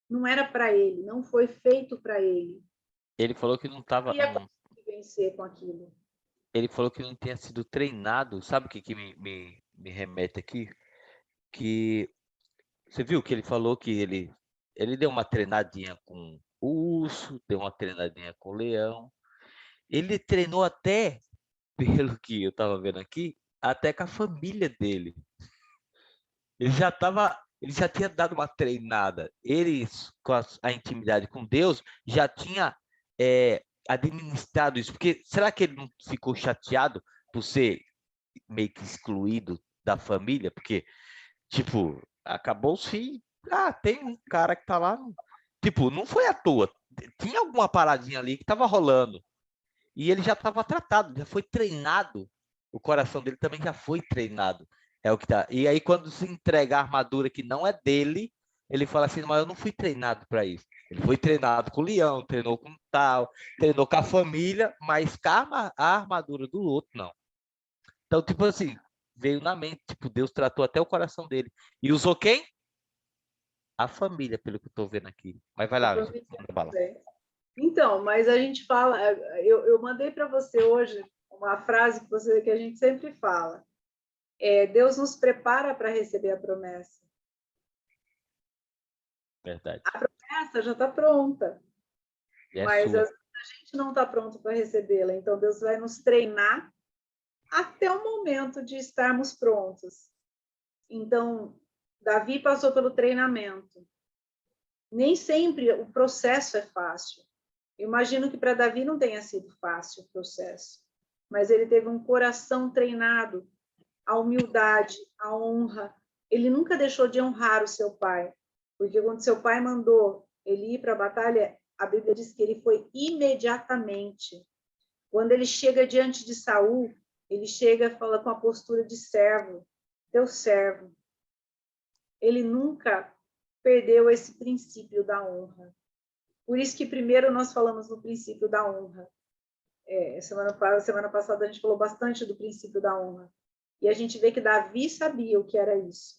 S1: Não era para ele. Não foi feito para ele.
S2: Ele falou que não estava.
S1: Ele ia conseguir vencer com aquilo.
S2: Ele falou que não tinha sido treinado. Sabe o que me remete aqui? Que você viu que ele falou que ele deu uma treinadinha com o urso, deu uma treinadinha com o leão. Ele treinou até, pelo que eu estava vendo aqui, até com a família dele. Ele já tinha dado uma treinada. Ele, com a intimidade com Deus, já tinha administrado isso. Porque será que ele não ficou chateado por ser meio que excluído da família? Porque, tipo, acabou-se. Ah, tem um cara que tá lá. Tipo, não foi à toa. Tinha alguma paradinha ali que estava rolando. E ele já estava tratado, já foi treinado. O coração dele também já foi treinado. É o que tá. E aí, quando se entrega a armadura que não é dele, ele fala assim: mas eu não fui treinado para isso. Ele foi treinado com o leão, treinou com tal, treinou com a família, mas com a armadura do outro, não. Então, tipo assim, veio na mente, tipo, Deus tratou até o coração dele. E usou quem? A família, pelo que eu estou vendo aqui. Mas vai lá, Ângelo, manda bala.
S1: Então, mas a gente fala, eu mandei para você hoje uma frase que a gente sempre fala. Deus nos prepara para receber a promessa.
S2: Verdade.
S1: A promessa já está pronta, mas
S2: sua.
S1: a gente não está pronto para recebê-la. Então, Deus vai nos treinar até o momento de estarmos prontos. Então, Davi passou pelo treinamento. Nem sempre o processo é fácil. Eu imagino que para Davi não tenha sido fácil o processo, mas ele teve um coração treinado, a humildade, a honra. Ele nunca deixou de honrar o seu pai, porque quando seu pai mandou ele ir para a batalha, a Bíblia diz que ele foi imediatamente. Quando ele chega diante de Saul, ele chega e fala com a postura de servo, teu servo. Ele nunca perdeu esse princípio da honra. Por isso que primeiro nós falamos no princípio da honra. Semana passada a gente falou bastante do princípio da honra. E a gente vê que Davi sabia o que era isso.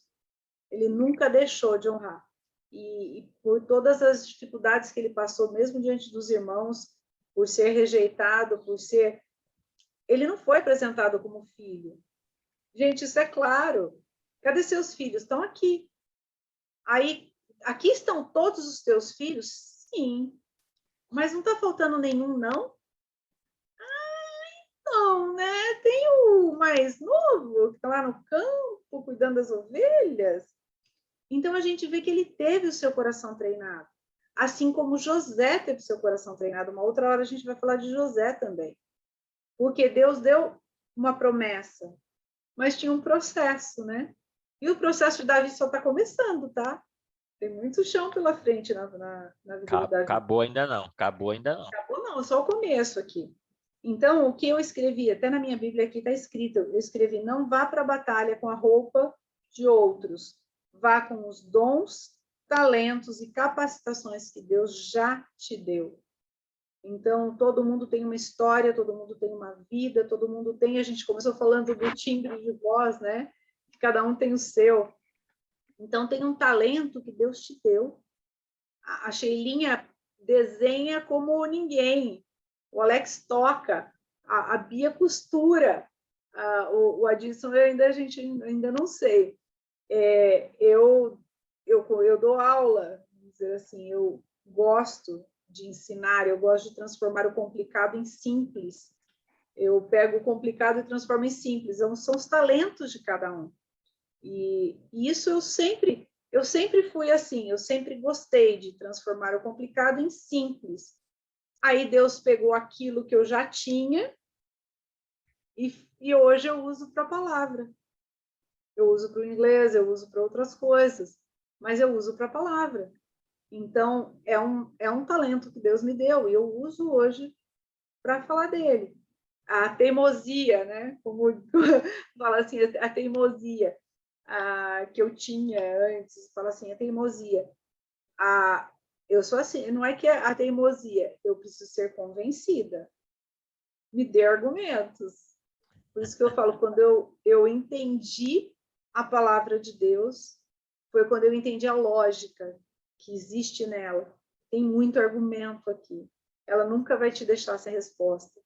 S1: Ele nunca deixou de honrar. E por todas as dificuldades que ele passou, mesmo diante dos irmãos, por ser rejeitado, por ser... Ele não foi apresentado como filho. Gente, isso é claro. Cadê seus filhos? Estão aqui. Aí, aqui estão todos os teus filhos? Sim. Mas não está faltando nenhum, não? Não, né? Tem o mais novo, que está lá no campo, cuidando das ovelhas. Então, a gente vê que ele teve o seu coração treinado. Assim como José teve o seu coração treinado. Uma outra hora a gente vai falar de José também. Porque Deus deu uma promessa, mas tinha um processo, né? E o processo de Davi só está começando, tá? Tem muito chão pela frente na vida de Davi.
S2: Acabou ainda não. Acabou ainda não.
S1: Acabou não, só o começo aqui. Então, o que eu escrevi, até na minha Bíblia aqui está escrito, eu escrevi, não vá para a batalha com a roupa de outros, vá com os dons, talentos e capacitações que Deus já te deu. Então, todo mundo tem uma história, todo mundo tem uma vida, todo mundo tem, a gente começou falando do timbre de voz, né? Cada um tem o seu. Então, tem um talento que Deus te deu. A Sheilinha desenha como ninguém. O Alex toca, a Bia costura, o Adilson a gente ainda não sei. Eu dou aula, vamos dizer assim, eu gosto de ensinar, eu gosto de transformar o complicado em simples. Eu pego o complicado e transformo em simples. São os talentos de cada um. E isso eu sempre fui assim, eu sempre gostei de transformar o complicado em simples. Aí Deus pegou aquilo que eu já tinha e hoje eu uso para a palavra. Eu uso para o inglês, eu uso para outras coisas, mas eu uso para a palavra. Então, é um talento que Deus me deu e eu uso hoje para falar dele. A teimosia, né? Como fala assim, a teimosia que eu tinha antes, fala assim, a teimosia. Eu sou assim, não é que a teimosia, eu preciso ser convencida. Me dê argumentos. Por isso que eu falo, quando eu entendi a palavra de Deus, foi quando eu entendi a lógica que existe nela. Tem muito argumento aqui. Ela nunca vai te deixar sem resposta.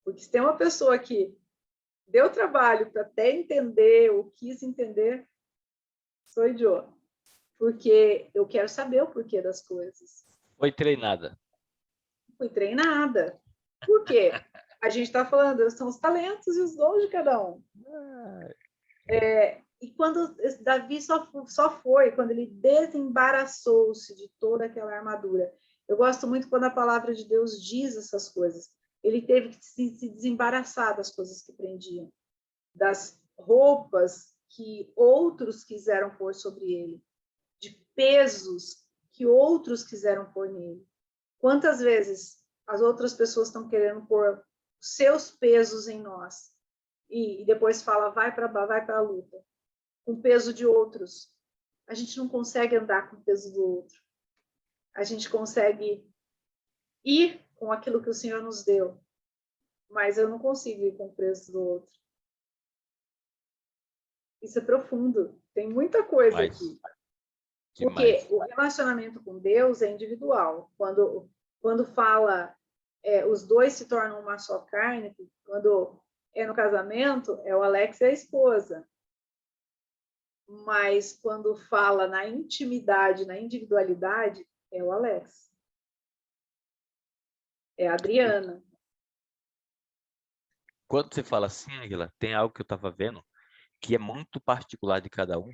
S1: Porque se tem uma pessoa que deu trabalho para até entender, ou quis entender, sou idiota. Porque eu quero saber o porquê das coisas.
S2: Foi treinada.
S1: Fui treinada. Por quê? A gente está falando, são os talentos e os dons de cada um. E quando Davi só foi, quando ele desembaraçou-se de toda aquela armadura. Eu gosto muito quando a palavra de Deus diz essas coisas. Ele teve que se desembaraçar das coisas que prendiam, das roupas que outros quiseram pôr sobre ele, de pesos que outros quiseram pôr nele. Quantas vezes as outras pessoas estão querendo pôr seus pesos em nós e depois fala, vai para a luta, com o peso de outros. A gente não consegue andar com o peso do outro. A gente consegue ir com aquilo que o Senhor nos deu, mas eu não consigo ir com o peso do outro. Isso é profundo. Tem muita coisa aqui. Porque o relacionamento com Deus é individual. Quando fala os dois se tornam uma só carne, quando é no casamento, é o Alex e a esposa. Mas quando fala na intimidade, na individualidade, é o Alex. É a Adriana.
S2: Quando você fala assim, Águila, tem algo que eu estava vendo que é muito particular de cada um,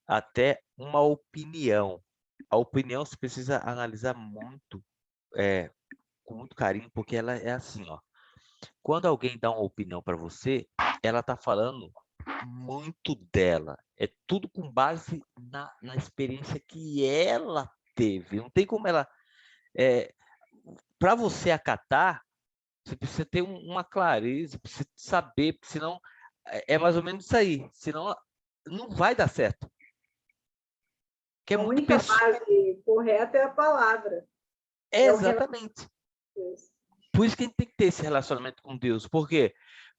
S2: até uma opinião. A opinião você precisa analisar muito, com muito carinho, porque ela é assim, ó. Quando alguém dá uma opinião para você, ela está falando muito dela. É tudo com base na experiência que ela teve. Não tem como ela... para você acatar, você precisa ter uma clareza, precisa saber, senão é mais ou menos isso aí. Senão não vai dar certo. Que é
S1: A
S2: muito
S1: única base correta é a palavra.
S2: Exatamente. Por isso que a gente tem que ter esse relacionamento com Deus. Por quê?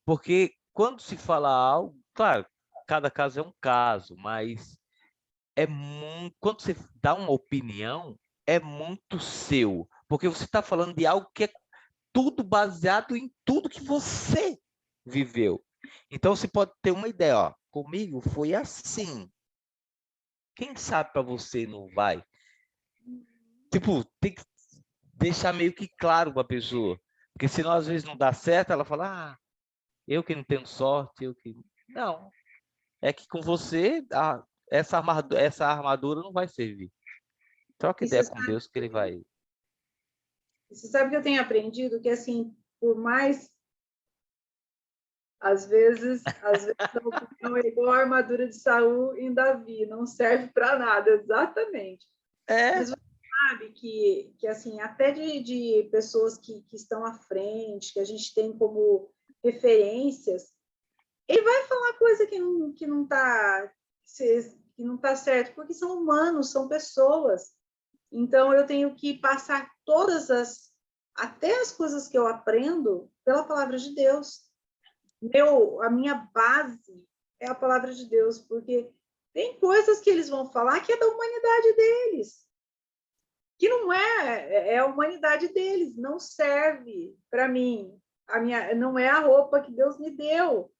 S2: Porque quando se fala algo, claro, cada caso é um caso, mas quando você dá uma opinião, é muito seu. Porque você está falando de algo que é tudo baseado em tudo que você viveu. Então, você pode ter uma ideia, ó, comigo foi assim. Quem sabe para você não vai? Tipo, tem que deixar meio que claro para a pessoa. Porque senão, às vezes, não dá certo, ela fala, eu que não tenho sorte, eu que... Não, é que com você, essa armadura não vai servir. Troca ideia com Deus que ele vai...
S1: Você sabe que eu tenho aprendido que, assim, por mais... Às vezes a opinião é igual a armadura de Saul em Davi, não serve para nada, exatamente. Mas você sabe que assim, até de pessoas que estão à frente, que a gente tem como referências, ele vai falar coisa que não está certo, porque são humanos, são pessoas. Então, eu tenho que passar até as coisas que eu aprendo pela palavra de Deus. A minha base é a palavra de Deus, porque tem coisas que eles vão falar que é da humanidade deles, que não é a humanidade deles, não serve para mim. Não é a roupa que Deus me deu,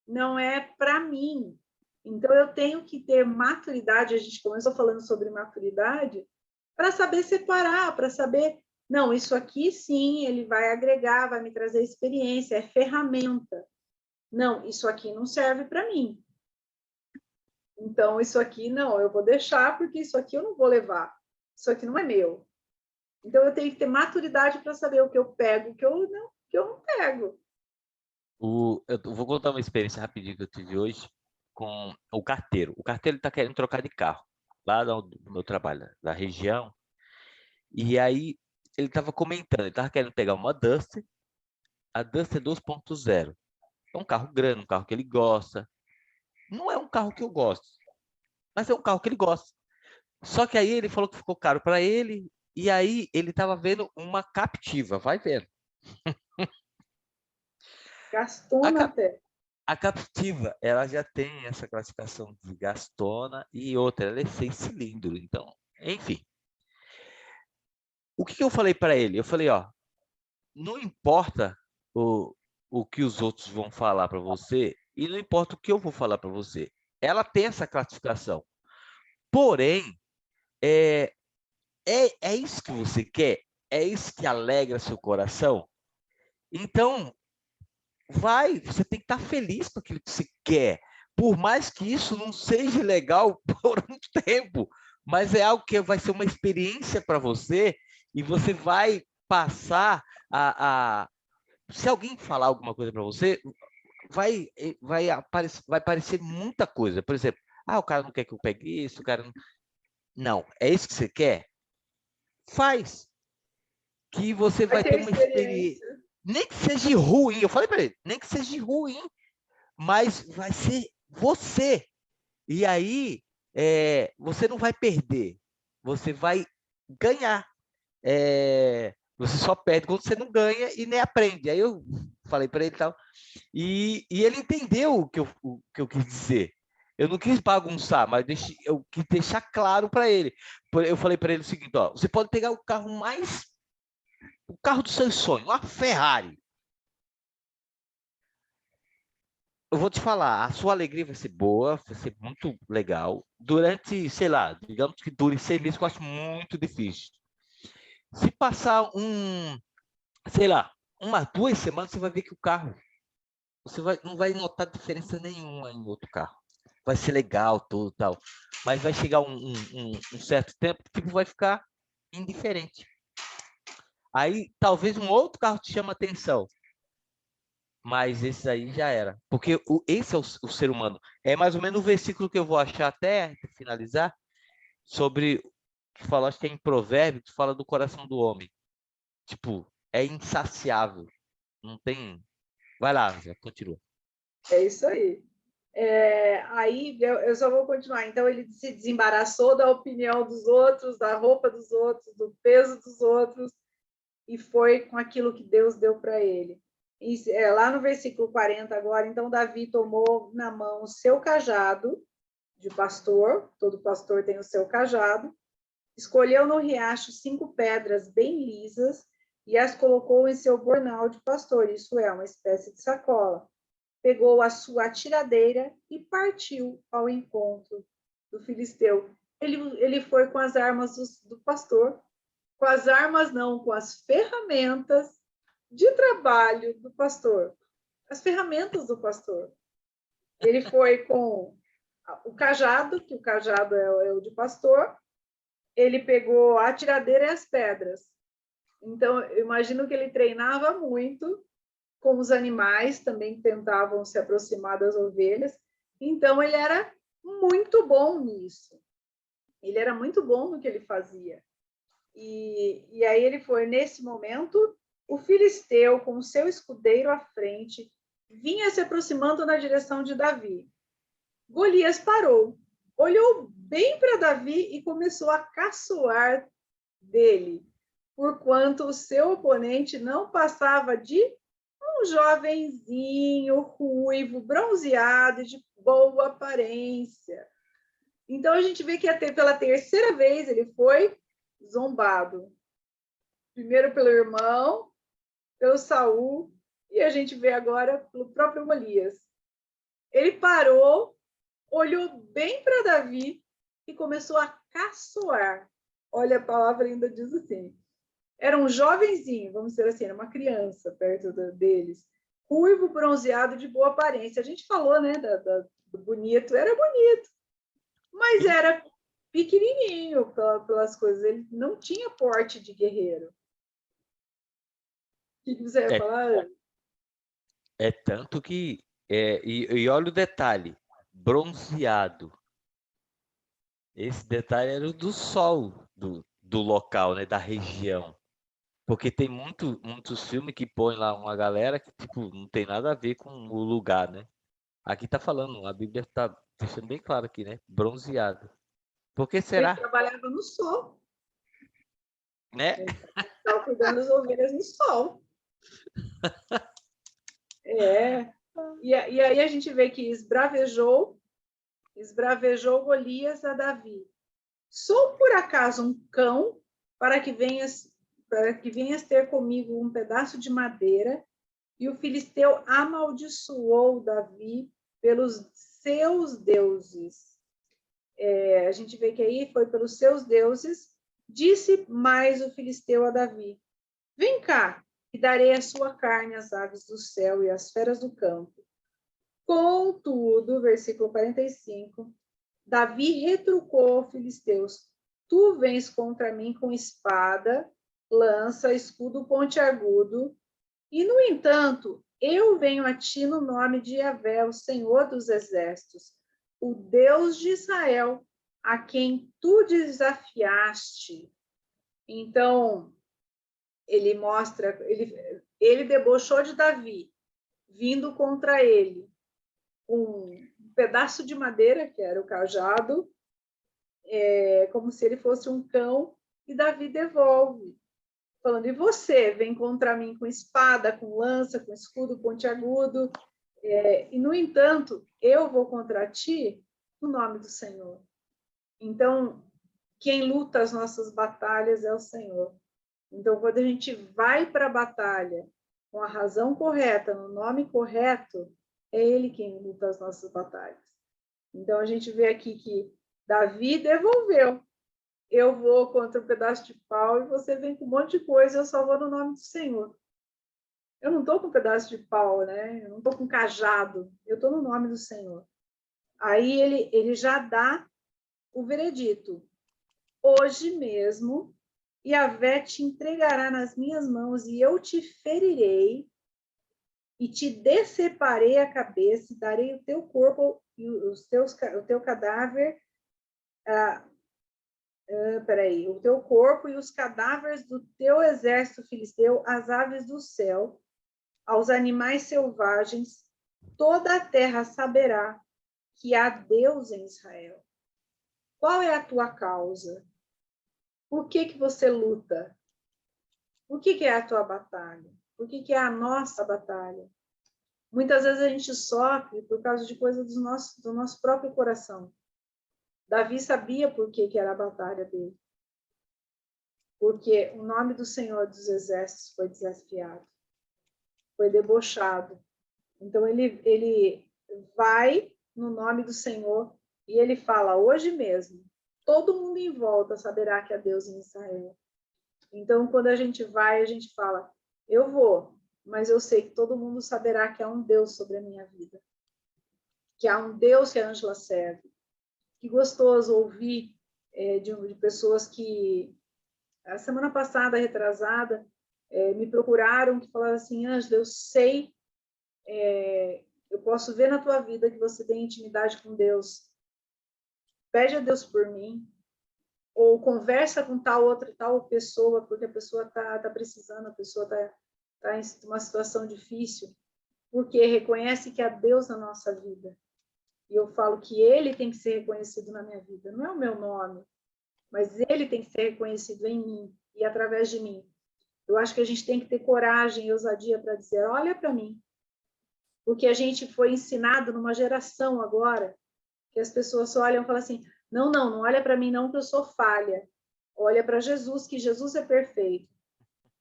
S1: não é para mim. Então, eu tenho que ter maturidade, a gente começou falando sobre maturidade, para saber separar, para saber, não, isso aqui sim, ele vai agregar, vai me trazer experiência, é ferramenta. Não, isso aqui não serve para mim. Então, isso aqui não, eu vou deixar, porque isso aqui eu não vou levar. Isso aqui não é meu. Então, eu tenho que ter maturidade para saber o que eu pego, o que eu não pego.
S2: Eu vou contar uma experiência rapidinho que eu tive hoje com o carteiro. O carteiro está querendo trocar de carro, lá no meu trabalho, da região. E aí, ele estava comentando, ele estava querendo pegar uma Duster, a Duster 2.0. É um carro grande, um carro que ele gosta. Não é um carro que eu gosto, mas é um carro que ele gosta. Só que aí ele falou que ficou caro para ele, e aí ele estava vendo uma Captiva, vai vendo. A,
S1: Gastona
S2: Cap-
S1: até.
S2: a Captiva, ela já tem essa classificação de gastona e outra, ela é 6 cilindros. Então, enfim. O que eu falei para ele? Eu falei, ó, não importa o que os outros vão falar para você e não importa o que eu vou falar para você. Ela tem essa classificação. Porém, é, é isso que você quer? É isso que alegra seu coração? Então, você tem que estar feliz com aquilo que você quer. Por mais que isso não seja legal por um tempo, mas é algo que vai ser uma experiência para você e você vai passar se alguém falar alguma coisa para você, vai aparecer muita coisa. Por exemplo, o cara não quer que eu pegue isso, o cara não... Não, é isso que você quer? Faz. Que você
S1: Vai
S2: vai
S1: ter
S2: ter uma experiência.
S1: experiência.
S2: Nem que seja ruim, eu falei para ele, nem que seja ruim, mas vai ser você. E aí, você não vai perder, você vai ganhar. Você só perde quando você não ganha e nem aprende. Aí eu falei para ele e tal. E ele entendeu o que eu quis dizer. Eu não quis bagunçar, mas eu quis deixar claro para ele. Eu falei para ele o seguinte, ó, você pode pegar o carro do seu sonho, uma Ferrari. Eu vou te falar, a sua alegria vai ser boa, vai ser muito legal. Durante, sei lá, digamos que dure 6 meses, que eu acho muito difícil. Se passar sei lá, 2 semanas, você vai ver que o carro, não vai notar diferença nenhuma em outro carro. Vai ser legal, tudo tal. Mas vai chegar um certo tempo que tipo, vai ficar indiferente. Aí, talvez um outro carro te chame a atenção. Mas esse aí já era. Porque esse é o ser humano. É mais ou menos o versículo que eu vou achar até finalizar, sobre, que fala, acho que é em Provérbio, que fala do coração do homem. Tipo, é insaciável. Não tem... Vai lá, já continua.
S1: É isso aí. Aí eu só vou continuar. Então, ele se desembaraçou da opinião dos outros, da roupa dos outros, do peso dos outros, e foi com aquilo que Deus deu para ele. Lá no versículo 40 agora, então Davi tomou na mão o seu cajado de pastor, todo pastor tem o seu cajado, escolheu no riacho 5 pedras bem lisas e as colocou em seu bornal de pastor, isso é, uma espécie de sacola. Pegou a sua atiradeira e partiu ao encontro do filisteu. Ele foi com as armas do pastor, com as armas não, com as ferramentas de trabalho do pastor, as ferramentas do pastor. Ele foi com o cajado, que o cajado é o de pastor, ele pegou a atiradeira e as pedras. Então, eu imagino que ele treinava muito com os animais, também tentavam se aproximar das ovelhas. Então, ele era muito bom nisso. Ele era muito bom no que ele fazia. E aí ele foi, nesse momento, o filisteu, com o seu escudeiro à frente, vinha se aproximando na direção de Davi. Golias parou, olhou bem para Davi e começou a caçoar dele, porquanto o seu oponente não passava de um jovenzinho, ruivo, bronzeado, de boa aparência. Então, a gente vê que pela terceira vez ele foi zombado. Primeiro pelo irmão, pelo Saul, e a gente vê agora pelo próprio Golias. Ele parou, olhou bem para Davi e começou a caçoar. Olha, a palavra ainda diz assim. Era um jovenzinho, vamos dizer assim, era uma criança perto deles. Ruivo, bronzeado, de boa aparência. A gente falou, né, do bonito. Era bonito, mas era pequenininho pelas coisas, ele não tinha porte de guerreiro. O que você ia falar?
S2: É tanto que, e olha o detalhe, bronzeado. Esse detalhe era o do sol do local, né, da região. Porque tem muitos filmes que põem lá uma galera que tipo, não tem nada a ver com o lugar, né? Aqui tá falando, a Bíblia tá deixando bem claro aqui, né? Bronzeado. Por que
S1: Ele
S2: será?
S1: trabalhava no sol.
S2: Né?
S1: Ele estava cuidando das ovelhas no sol. E aí a gente vê que esbravejou Golias a Davi. Sou por acaso um cão para que venhas ter comigo um pedaço de madeira? E o filisteu amaldiçoou Davi pelos seus deuses. A gente vê que aí foi pelos seus deuses. Disse mais o filisteu a Davi: vem cá, e darei a sua carne às aves do céu e às feras do campo. Contudo, versículo 45, Davi retrucou aos filisteus: tu vens contra mim com espada, lança, escudo pontiagudo, e, no entanto, eu venho a ti no nome de Yahvé, o Senhor dos Exércitos, o Deus de Israel, a quem tu desafiaste. Então, ele mostra, ele debochou de Davi, vindo contra ele com um pedaço de madeira, que era o cajado, como se ele fosse um cão, e Davi devolve, falando, e você vem contra mim com espada, com lança, com escudo pontiagudo, e, no entanto, eu vou contra ti no nome do Senhor. Então, quem luta as nossas batalhas é o Senhor. Então, quando a gente vai para a batalha com a razão correta, no nome correto, é Ele quem luta as nossas batalhas. Então, a gente vê aqui que Davi devolveu. Eu vou contra um pedaço de pau e você vem com um monte de coisa, eu só vou no nome do Senhor. Eu não estou com um pedaço de pau, né? Eu não estou com cajado, eu estou no nome do Senhor. Aí ele já dá o veredito. Hoje mesmo, Yahvé te entregará nas minhas mãos e eu te ferirei e te deceparei a cabeça e darei o teu corpo e o teu cadáver o teu corpo e os cadáveres do teu exército filisteu, às aves do céu, aos animais selvagens, toda a terra saberá que há Deus em Israel. Qual é a tua causa? Por que você luta? O que é a tua batalha? O que é a nossa batalha? Muitas vezes a gente sofre por causa de coisas do nosso próprio coração. Davi sabia por que era a batalha dele. Porque o nome do Senhor dos Exércitos foi desafiado, foi debochado. Então, ele vai no nome do Senhor e ele fala, hoje mesmo, todo mundo em volta saberá que há Deus em Israel. Então, quando a gente vai, a gente fala, eu vou, mas eu sei que todo mundo saberá que há um Deus sobre a minha vida, que há um Deus que a Ângela serve. Que gostoso ouvir de pessoas que a semana passada, retrasada, me procuraram, que falaram assim, Ângela, eu sei, eu posso ver na tua vida que você tem intimidade com Deus. Pede a Deus por mim, ou conversa com tal pessoa, porque a pessoa tá precisando, a pessoa tá em uma situação difícil, porque reconhece que há Deus na nossa vida. E eu falo que Ele tem que ser reconhecido na minha vida, não é o meu nome, mas Ele tem que ser reconhecido em mim e através de mim. Eu acho que a gente tem que ter coragem e ousadia para dizer, olha para mim. Porque a gente foi ensinado numa geração agora que as pessoas só olham e falam assim, não olha para mim não, que eu sou falha. Olha para Jesus, que Jesus é perfeito.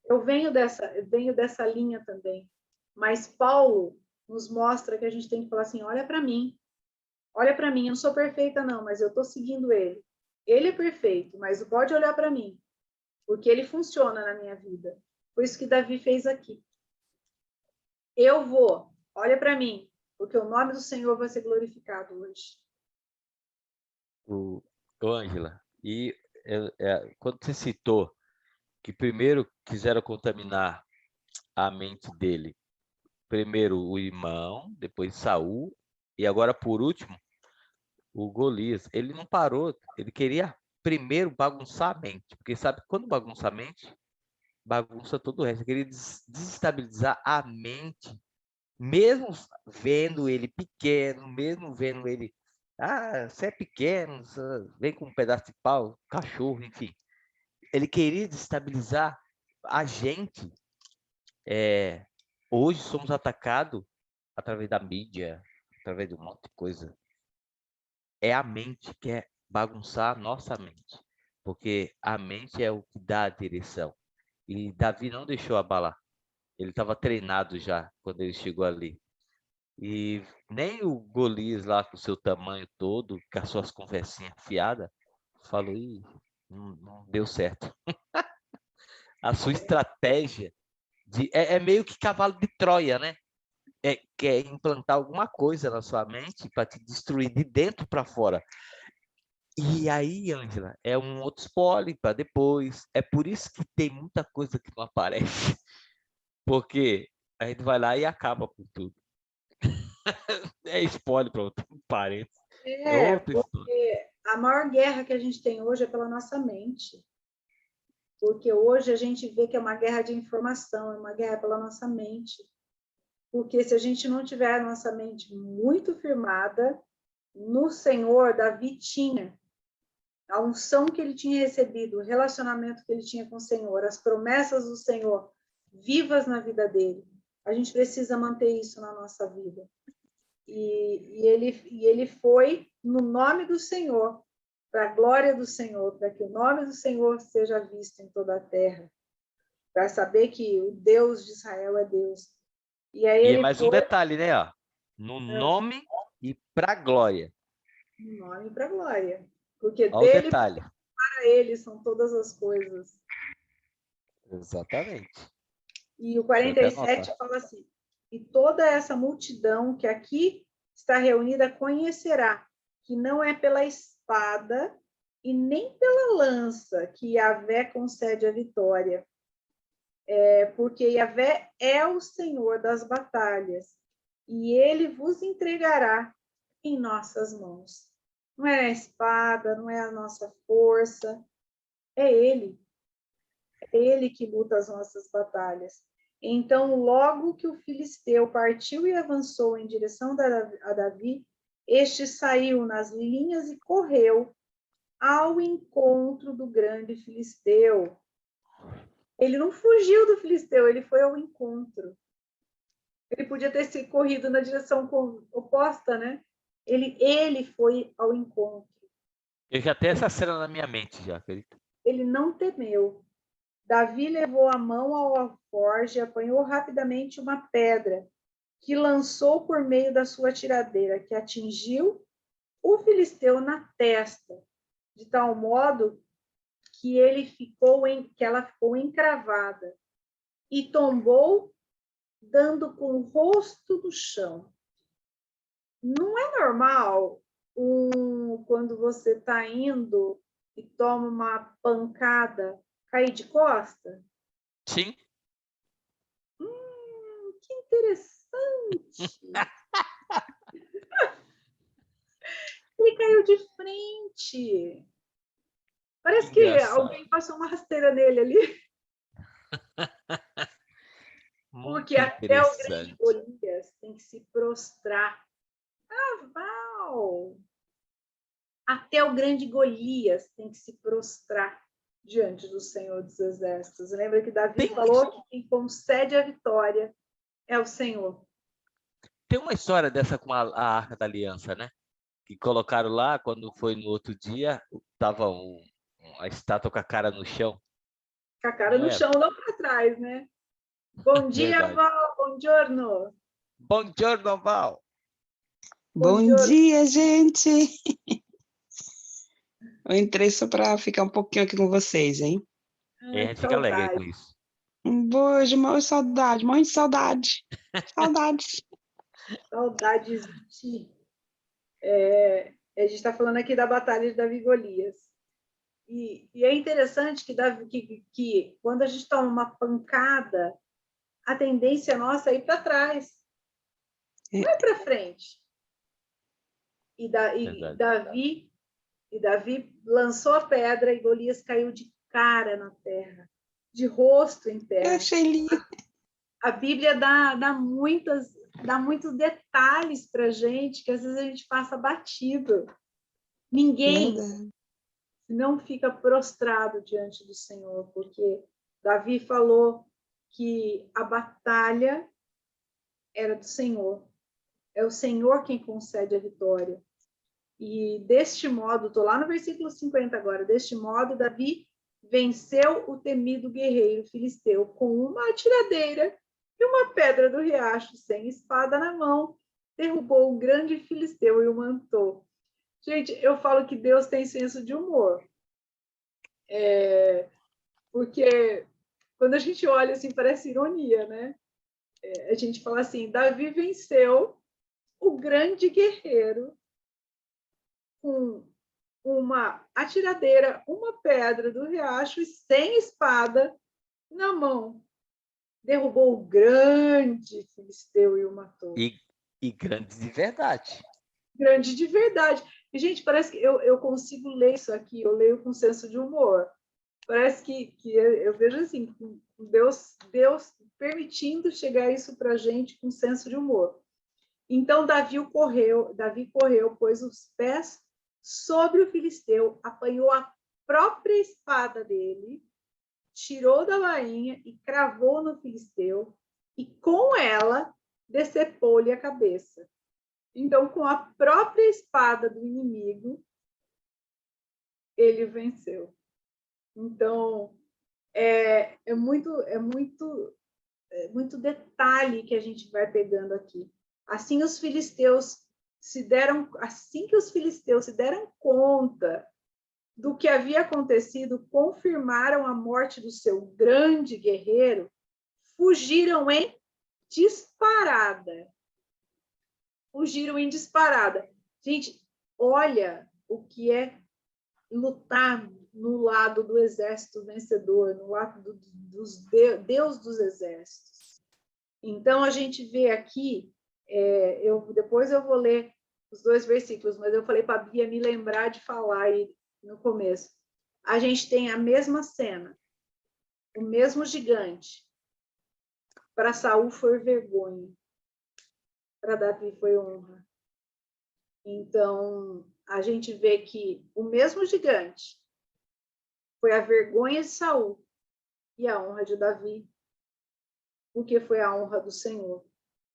S1: Eu venho dessa linha também. Mas Paulo nos mostra que a gente tem que falar assim, olha para mim, eu não sou perfeita não, mas eu estou seguindo ele. Ele é perfeito, mas pode olhar para mim, porque ele funciona na minha vida. Por isso que Davi fez aqui. Eu vou, olha para mim, porque o nome do Senhor vai ser glorificado hoje.
S2: Ô, Ângela, E quando você citou que primeiro quiseram contaminar a mente dele, primeiro o irmão, depois Saul, e agora por último o Golias. Ele não parou, ele queria primeiro bagunçar a mente, porque sabe quando bagunça a mente, bagunça todo o resto. Ele queria desestabilizar a mente, mesmo vendo ele pequeno, mesmo vendo ele, você é pequeno, você vem com um pedaço de pau, cachorro, enfim. Ele queria desestabilizar a gente. Hoje somos atacados através da mídia, através de um monte de coisa. É a mente que quer bagunçar a nossa mente, porque a mente é o que dá a direção. E Davi não deixou abalar. Ele estava treinado já quando ele chegou ali. E nem o Golias lá com o seu tamanho todo, com as suas conversinhas fiadas, falou, não deu certo. A sua estratégia é meio que cavalo de Troia, né? Quer implantar alguma coisa na sua mente para te destruir de dentro para fora. E aí, Ângela, é um outro spoiler para depois. É por isso que tem muita coisa que não aparece. Porque a gente vai lá e acaba com tudo. É spoiler para outro parênteses. É outra história.
S1: Porque a maior guerra que a gente tem hoje é pela nossa mente. Porque hoje a gente vê que é uma guerra de informação, é uma guerra pela nossa mente. Porque se a gente não tiver a nossa mente muito firmada no Senhor, Davi tinha a unção que ele tinha recebido, o relacionamento que ele tinha com o Senhor, as promessas do Senhor vivas na vida dele. A gente precisa manter isso na nossa vida. E ele foi no nome do Senhor, para a glória do Senhor, para que o nome do Senhor seja visto em toda a terra, para saber que o Deus de Israel é Deus. E aí
S2: E é
S1: ele
S2: mais um
S1: foi
S2: detalhe, né? Ó, no nome e para glória.
S1: no nome para a glória, porque
S2: Olha o
S1: dele
S2: detalhe.
S1: para ele são todas as coisas.
S2: Exatamente.
S1: E o
S2: Deixa eu até
S1: 47
S2: anotar.
S1: fala assim: e toda essa multidão que aqui está reunida conhecerá que não é pela espada e nem pela lança que Yahvé concede a vitória, porque Yahvé é o Senhor das batalhas e ele vos entregará em nossas mãos. Não é a espada, não é a nossa força, é ele. É ele que luta as nossas batalhas. Então, logo que o filisteu partiu e avançou em direção a Davi, este saiu nas linhas e correu ao encontro do grande filisteu. Ele não fugiu do filisteu, ele foi ao encontro. Ele podia ter se corrido na direção oposta, né? Ele foi ao encontro.
S2: Eu já tenho essa cena na minha mente, já, acredito.
S1: Ele não temeu. Davi levou a mão ao alforje e apanhou rapidamente uma pedra que lançou por meio da sua tiradeira, que atingiu o filisteu na testa, de tal modo que ela ficou encravada e tombou, dando com o rosto no chão. Não é normal quando você está indo e toma uma pancada, cair de costa?
S2: Sim.
S1: Que interessante! Ele caiu de frente. Parece que
S2: Engraçado.
S1: alguém passou uma rasteira nele ali. Porque
S2: Muito
S1: até o grande
S2: interessante.
S1: Golias tem que se prostrar. Val! Até o grande Golias tem que se prostrar diante do Senhor dos Exércitos. Lembra que Davi falou que quem concede a vitória é o Senhor.
S2: Tem uma história dessa com a Arca da Aliança, né? Que colocaram lá, quando foi no outro dia, tava a estátua com a cara no chão.
S1: Com a cara
S2: Não
S1: no
S2: era?
S1: chão, não para trás, né? Bom dia,
S2: Verdade.
S1: Val. Bom giorno.
S2: Buongiorno, Val.
S1: Bom
S3: Bom
S1: giorno.
S3: dia, gente! Eu entrei só para ficar um pouquinho aqui com vocês, hein?
S2: E a gente
S1: Que
S2: fica alegre com
S1: saudade.
S2: isso.
S3: Um beijo, morro de saudade, morro de saudade. Saudades.
S1: Saudades de ti. A gente está falando aqui da Batalha de Davi e Golias. E é interessante que quando a gente toma uma pancada, a tendência nossa é ir para trás, não é para frente. E Davi lançou a pedra e Golias caiu de cara na terra, de rosto em
S3: Eu
S1: terra.
S3: achei lindo.
S1: A Bíblia dá muitos detalhes para a gente que às vezes a gente passa batido. Ninguém
S3: Verdade.
S1: não fica prostrado diante do Senhor, porque Davi falou que a batalha era do Senhor. É o Senhor quem concede a vitória. E deste modo, estou lá no versículo 50 agora, deste modo, Davi venceu o temido guerreiro filisteu com uma atiradeira e uma pedra do riacho, sem espada na mão, derrubou o grande filisteu e o matou. Gente, eu falo que Deus tem senso de humor. Porque quando a gente olha assim, parece ironia, né? A gente fala assim, Davi venceu o grande guerreiro com uma atiradeira, uma pedra do riacho e sem espada na mão. Derrubou o grande filisteu e o matou.
S2: E grande de verdade.
S1: Grande de verdade. E, gente, parece que eu consigo ler isso aqui, eu leio com senso de humor. Parece que eu vejo assim, Deus permitindo chegar isso para a gente com senso de humor. Então, Davi correu, pôs os pés sobre o filisteu, apanhou a própria espada dele, tirou da bainha e cravou no filisteu, e com ela decepou-lhe a cabeça. Então, com a própria espada do inimigo, ele venceu. Então, é muito detalhe que a gente vai pegando aqui. Assim que os filisteus se deram conta do que havia acontecido, confirmaram a morte do seu grande guerreiro, fugiram em disparada. Gente, olha o que é lutar no lado do exército vencedor, no lado dos Deus dos exércitos. Então, a gente vê aqui, depois eu vou ler os 2 versículos, mas eu falei para a Bia me lembrar de falar aí no começo. A gente tem a mesma cena, o mesmo gigante. Para Saul foi vergonha, para Davi foi honra. Então, a gente vê que o mesmo gigante foi a vergonha de Saul e a honra de Davi, porque foi a honra do Senhor.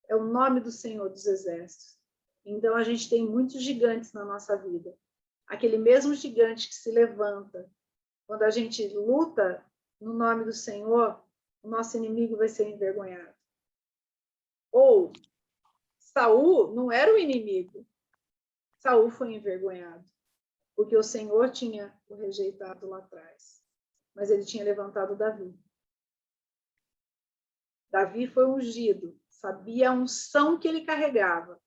S1: É o nome do Senhor dos Exércitos. Então, a gente tem muitos gigantes na nossa vida. Aquele mesmo gigante que se levanta. Quando a gente luta no nome do Senhor, o nosso inimigo vai ser envergonhado. Ou, Saul não era o inimigo. Saul foi envergonhado, porque o Senhor tinha o rejeitado lá atrás. Mas ele tinha levantado Davi. Davi foi ungido, sabia a unção que ele carregava.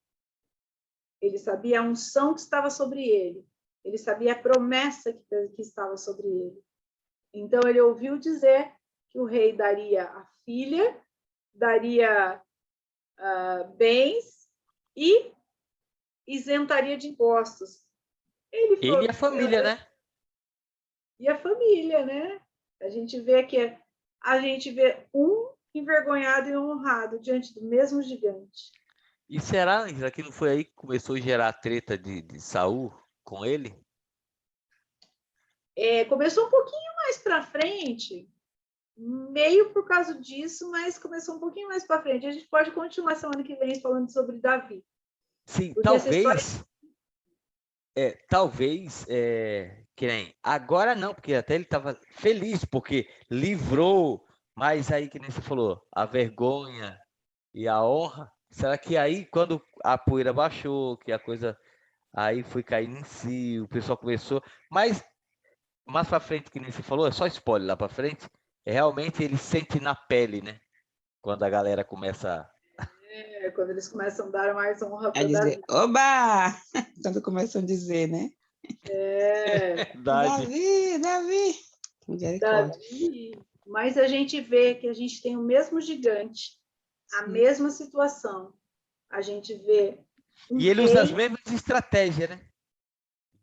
S1: Ele sabia a unção que estava sobre ele. Ele sabia a promessa que estava sobre ele. Então, ele ouviu dizer que o rei daria a filha, daria bens e isentaria de impostos.
S2: Ele e a família, né?
S1: E a família, né? A gente vê um envergonhado e honrado diante do mesmo gigante.
S2: E será que não foi aí que começou a gerar a treta de Saul com ele?
S1: Começou um pouquinho mais para frente, meio por causa disso, mas começou um pouquinho mais para frente. A gente pode continuar semana que vem falando sobre Davi.
S2: Sim, talvez, que nem agora não, porque até ele estava feliz, porque livrou, mas aí que nem você falou, a vergonha e a honra, será que aí quando a poeira baixou, que a coisa aí foi caindo em si, o pessoal começou, mas mais para frente, que nem você falou, é só spoiler lá para frente, realmente ele sente na pele, né? Quando a galera começa...
S1: Quando eles começam a dar mais honra
S3: A
S1: para
S3: dizer,
S1: Davi.
S3: oba! Quando começam a dizer, né?
S2: Verdade.
S3: Davi. Misericórdia.
S1: Davi. Mas a gente vê que a gente tem o mesmo gigante, a
S3: Sim.
S1: mesma situação. A gente vê um
S2: E ele usa as
S1: rei,
S2: mesmas estratégias, né?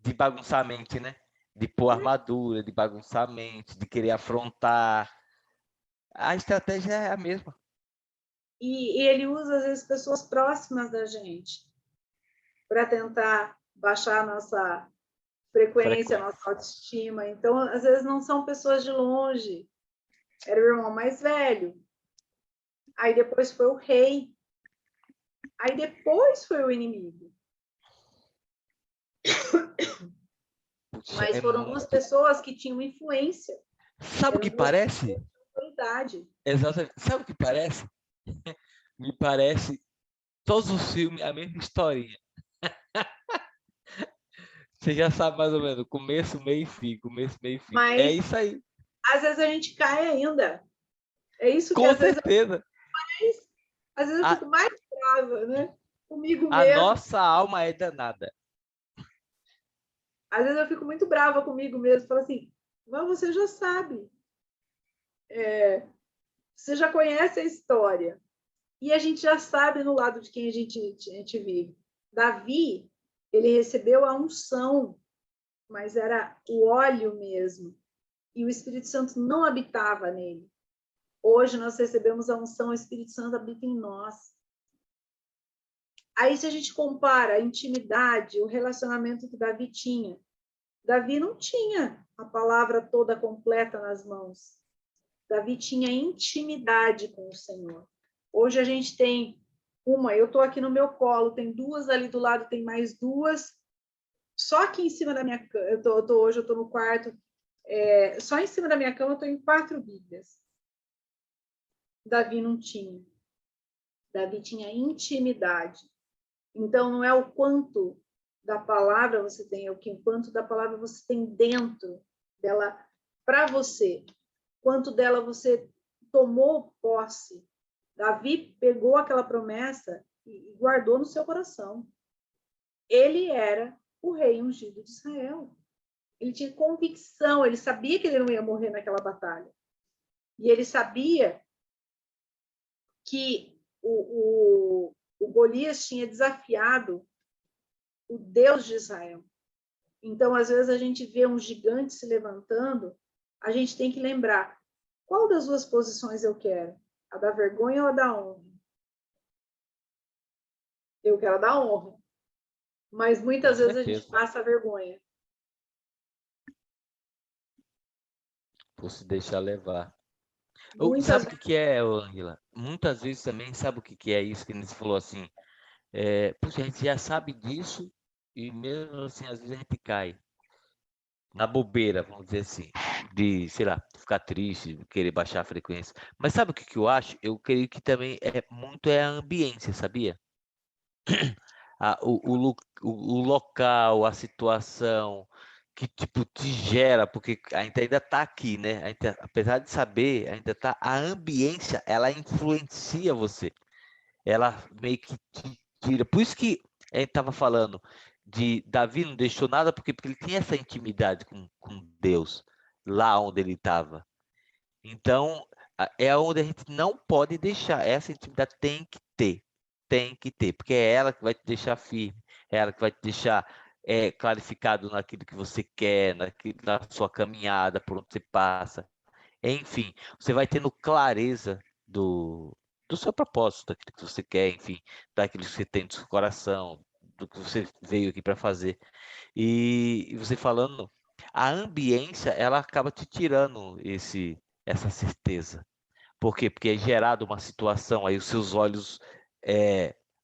S2: De bagunçar a mente, né? De pôr armadura, de bagunçar a mente, de querer afrontar. A estratégia é a mesma.
S1: e ele usa, às vezes, pessoas próximas da gente para tentar baixar a nossa frequência, a nossa autoestima. Então, às vezes, não são pessoas de longe. Era o irmão mais velho. Aí depois foi o rei. Aí depois foi o inimigo.
S2: Puxa,
S1: Mas
S2: é
S1: foram duas
S2: muito.
S1: pessoas que tinham influência.
S2: Sabe o
S1: Eram
S2: que
S1: duas
S2: parece?
S1: pessoas de autoridade.
S2: Exatamente. Sabe o que parece? Me parece todos os filmes a mesma historinha. Você já sabe mais ou menos, começo, meio e fim, começo, meio e fim. É
S1: Mas,
S2: isso aí,
S1: às vezes, a gente cai ainda. É isso que,
S2: com certeza.
S1: às vezes eu
S2: A,
S1: fico mais brava, né? Comigo
S2: a
S1: mesmo.
S2: nossa alma é danada.
S1: Às vezes eu fico muito brava comigo mesmo. Falo assim, mas você já sabe. Você já conhece a história. E a gente já sabe no lado de quem a gente vive. Davi, ele recebeu a unção, mas era o óleo mesmo. E o Espírito Santo não habitava nele. Hoje nós recebemos a unção, o Espírito Santo habita em nós. Aí, se a gente compara a intimidade, o relacionamento que Davi tinha, Davi não tinha a palavra toda completa nas mãos. Davi tinha intimidade com o Senhor. Hoje a gente tem uma, eu estou aqui no meu colo, tem duas ali do lado, tem mais duas. Só aqui em cima da minha cama, hoje eu estou no quarto, só em cima da minha cama eu estou em 4 Bíblias. Davi não tinha. Davi tinha intimidade. Então, não é o quanto da palavra você tem, é o quanto da palavra você tem dentro dela para você. Quanto dela você tomou posse. Davi pegou aquela promessa e guardou no seu coração. Ele era o rei ungido de Israel. Ele tinha convicção, ele sabia que ele não ia morrer naquela batalha. E ele sabia que o Golias tinha desafiado o Deus de Israel. Então, às vezes, a gente vê um gigante se levantando, a gente tem que lembrar, qual das duas posições eu quero? A da vergonha ou a da honra? Eu quero a da honra. Mas
S2: Com
S1: muitas vezes a gente
S2: certeza.
S1: passa a vergonha.
S2: Por se deixar levar.
S1: Muitas
S2: Sabe o
S1: vezes.
S2: que é, Ângela? Muitas vezes também, sabe o que é isso que você falou assim? Puxa, a gente já sabe disso e mesmo assim, às vezes a gente cai na bobeira, vamos dizer assim, de, sei lá, ficar triste, querer baixar a frequência. Mas sabe o que eu acho? Eu creio que também é a ambiência, sabia? O local, a situação que tipo te gera, porque a gente ainda está aqui, né? Apesar de saber, ainda tá, a ambiência, ela influencia você. Ela meio que te tira. Por isso que a gente estava falando de Davi não deixou nada, porque ele tinha essa intimidade com Deus, lá onde ele estava. Então, é onde a gente não pode deixar. Essa intimidade tem que ter, porque é ela que vai te deixar firme, é ela que vai te deixar clarificado naquilo que você quer, na sua caminhada, por onde você passa. Enfim, você vai tendo clareza do seu propósito, daquilo que você quer, enfim, daquilo que você tem no seu coração, do que você veio aqui para fazer. E você falando, a ambiência, ela acaba te tirando essa certeza. Por quê? Porque é gerada uma situação, aí os seus olhos,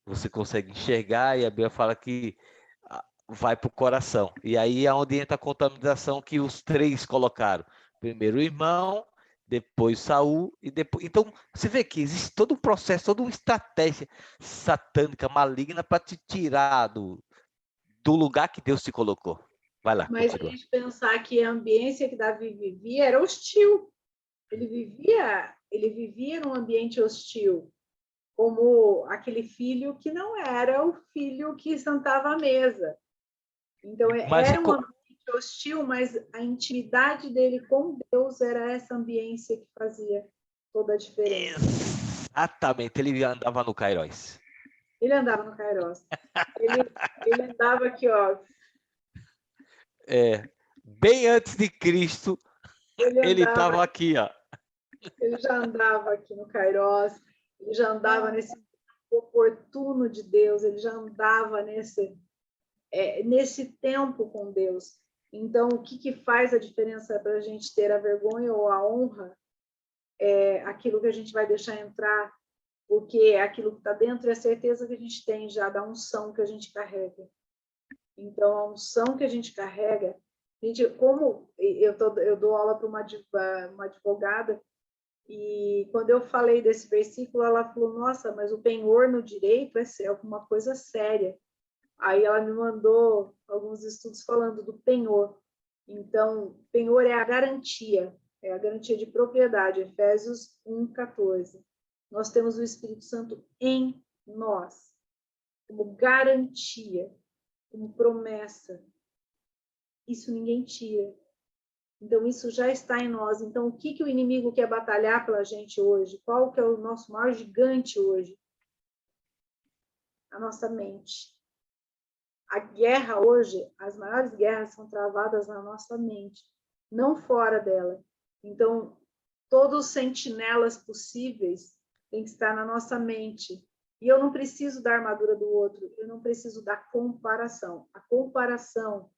S2: você consegue enxergar, e a Bíblia fala que vai para o coração. E aí é onde entra a contaminação que os três colocaram. Primeiro o irmão, depois Saul, e depois. Então, você vê que existe todo um processo, toda uma estratégia satânica, maligna, para te tirar do lugar que Deus te colocou. Vai lá,
S1: Mas a
S2: continua.
S1: gente pensar que a ambiência que Davi vivia era hostil. Ele vivia num ambiente hostil, como aquele filho que não era o filho que sentava à mesa. Então,
S2: Mas
S1: era um ambiente hostil, mas a intimidade dele com Deus era essa ambiência que fazia toda a diferença.
S2: exatamente, ele andava no Kairos.
S1: Ele andava no Kairos. Ele andava aqui, ó.
S2: Bem antes de Cristo, ele
S1: Andava,
S2: estava aqui, ó.
S1: ele já andava aqui no Kairos, ele já andava nesse oportuno de Deus, ele já andava nesse tempo com Deus. Então, o que faz a diferença para a gente ter a vergonha ou a honra? É aquilo que a gente vai deixar entrar, porque aquilo que está dentro é a certeza que a gente tem já da unção que a gente carrega. Então, a unção que a gente carrega, gente, como eu dou aula para uma advogada, e quando eu falei desse versículo, ela falou, nossa, mas o penhor no direito é alguma coisa séria. Aí ela me mandou alguns estudos falando do penhor. Então, penhor é a garantia de propriedade, Efésios 1:14. Nós temos o Espírito Santo em nós, como garantia, como promessa. Isso ninguém tira. Então, isso já está em nós. Então, o que o inimigo quer batalhar pela gente hoje? Qual que é o nosso maior gigante hoje? A nossa mente. A guerra hoje, as maiores guerras são travadas na nossa mente, não fora dela. Então, todos os sentinelas possíveis têm que estar na nossa mente. E eu não preciso da armadura do outro, eu não preciso da comparação. A comparação,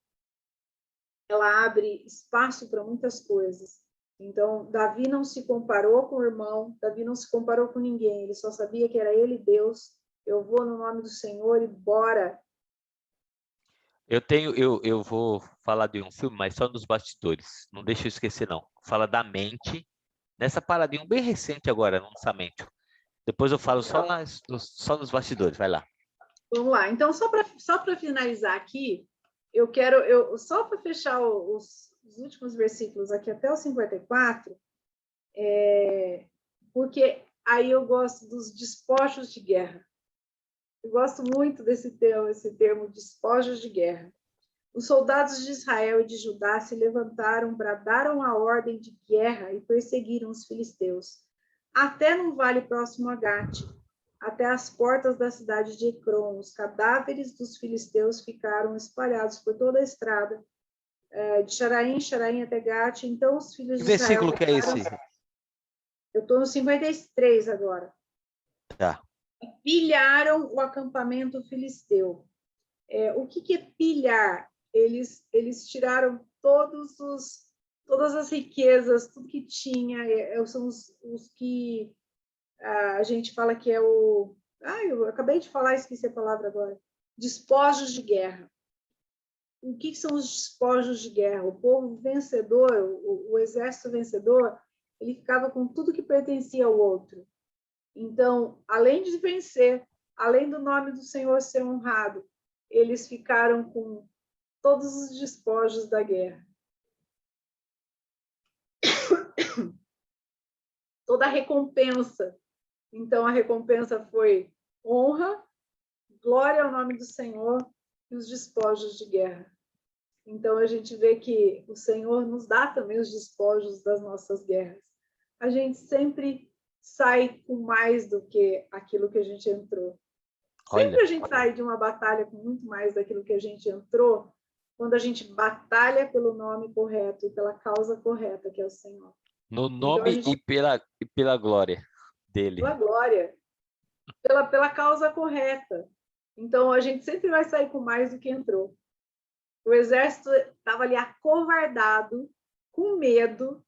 S1: ela abre espaço para muitas coisas. Então, Davi não se comparou com o irmão, Davi não se comparou com ninguém, ele só sabia que era ele Deus. Eu vou no nome do Senhor e bora.
S2: Eu vou falar de um filme, mas só nos bastidores. Não deixa eu esquecer, não. Fala da mente, nessa paradinha bem recente agora, no lançamento. Depois eu falo só nos bastidores, vai lá.
S1: Vamos lá. Então, só para finalizar aqui, só para fechar os últimos versículos aqui até o 54, porque aí eu gosto dos despojos de guerra. Eu gosto muito desse termo, esse termo despojos de guerra. Os soldados de Israel e de Judá se levantaram, bradaram a ordem de guerra e perseguiram os filisteus, até num vale próximo a Gate, até as portas da cidade de Ecrom. Os cadáveres dos filisteus ficaram espalhados por toda a estrada, de Xaraim até Gate. Então os filhos
S2: Que
S1: de Israel...
S2: versículo que é esse?
S1: Eu estou no 53 agora.
S2: Tá.
S1: Pilharam o acampamento filisteu. O que é pilhar? Eles tiraram todas as riquezas, tudo que tinha, são os que a gente fala que é o... eu acabei de falar, esqueci a palavra agora. Despojos de guerra. O que são os despojos de guerra? O povo vencedor, o exército vencedor, ele ficava com tudo que pertencia ao outro. Então, além de vencer, além do nome do Senhor ser honrado, eles ficaram com todos os despojos da guerra. Toda a recompensa. Então, a recompensa foi honra, glória ao nome do Senhor e os despojos de guerra. Então, a gente vê que o Senhor nos dá também os despojos das nossas guerras. A gente sempre sai com mais do que aquilo que a gente entrou. Sempre a gente sai de uma batalha com muito mais daquilo que a gente entrou, quando a gente batalha pelo nome correto e pela causa correta, que é o Senhor.
S2: No nome então, e pela glória dele.
S1: Pela glória, pela causa correta. Então, a gente sempre vai sair com mais do que entrou. O exército estava ali acovardado, com medo,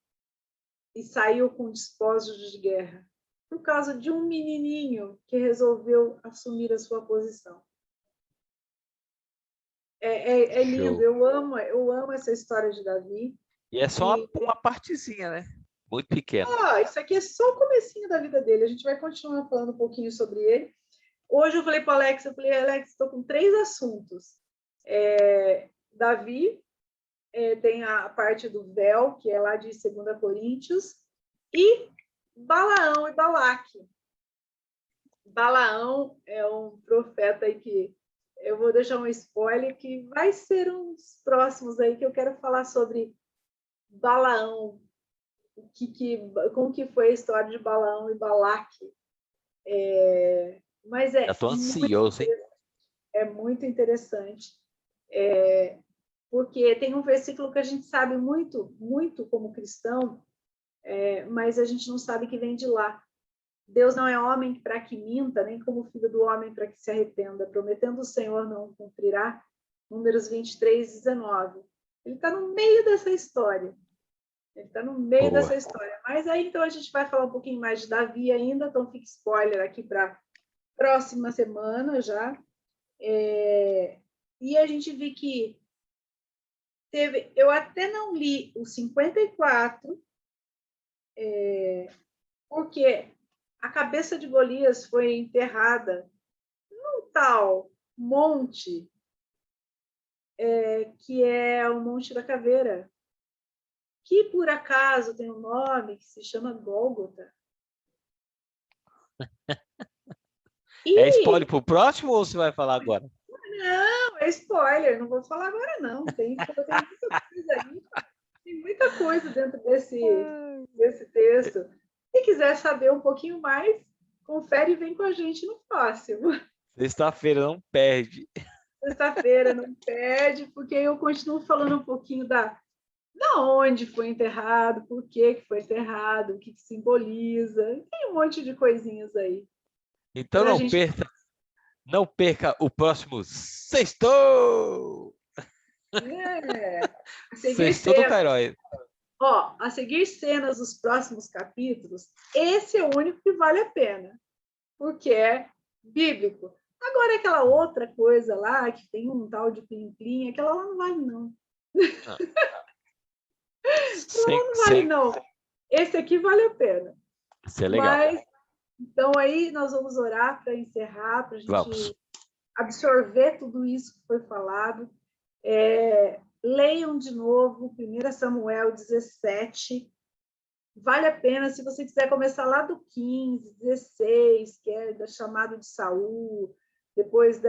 S1: e saiu com despojos de guerra, por causa de um menininho que resolveu assumir a sua posição. É lindo, eu amo essa história de Davi.
S2: E é só uma partezinha, né? Muito pequena.
S1: Isso aqui é só o comecinho da vida dele. A gente vai continuar falando um pouquinho sobre ele. Hoje eu falei para o Alex, Alex, estou com 3 assuntos. Davi, tem a parte do véu, que é lá de 2 Coríntios, e Balaão e Balaque. Balaão é um profeta aí que eu vou deixar um spoiler que vai ser um dos próximos aí, que eu quero falar sobre Balaão, como que foi a história de Balaão e Balaque. Mas
S2: Já tô ansioso, hein?
S1: é muito interessante, porque tem um versículo que a gente sabe muito, muito como cristão, mas a gente não sabe que vem de lá. Deus não é homem para que minta, nem como filho do homem para que se arrependa. Prometendo o Senhor não cumprirá. Números 23, 19. Ele está no meio dessa história. Ele está no meio
S2: Boa.
S1: dessa história. Mas aí, então, a gente vai falar um pouquinho mais de Davi ainda, então fica spoiler aqui para próxima semana já. E a gente viu que teve... Eu até não li o 54, porque a cabeça de Golias foi enterrada num tal monte, que é o Monte da Caveira, que por acaso tem um nome que se chama Gólgota.
S2: É spoiler pro próximo ou você vai falar agora?
S1: Não, é spoiler, não vou falar agora não. Tem muita coisa aí, tem muita coisa dentro desse texto. Se quiser saber um pouquinho mais, confere e vem com a gente no próximo.
S2: Sexta-feira não perde.
S1: Sexta-feira não perde, porque eu continuo falando um pouquinho da onde foi enterrado, por que foi enterrado, o que simboliza. Tem um monte de coisinhas aí.
S2: Então não perca o próximo Sextou! Sextou do Cairói.
S1: A seguir cenas dos próximos capítulos, esse é o único que vale a pena, porque é bíblico. Agora, aquela outra coisa lá, que tem um tal de plim-plim, aquela lá não vale, não. Não vale, não. Esse aqui vale a pena.
S2: Isso é legal.
S1: Mas, então, aí nós vamos orar para encerrar, para a gente absorver tudo isso que foi falado. Leiam de novo 1 Samuel 17. Vale a pena, se você quiser começar lá do 15, 16, que é da chamada de Saul, depois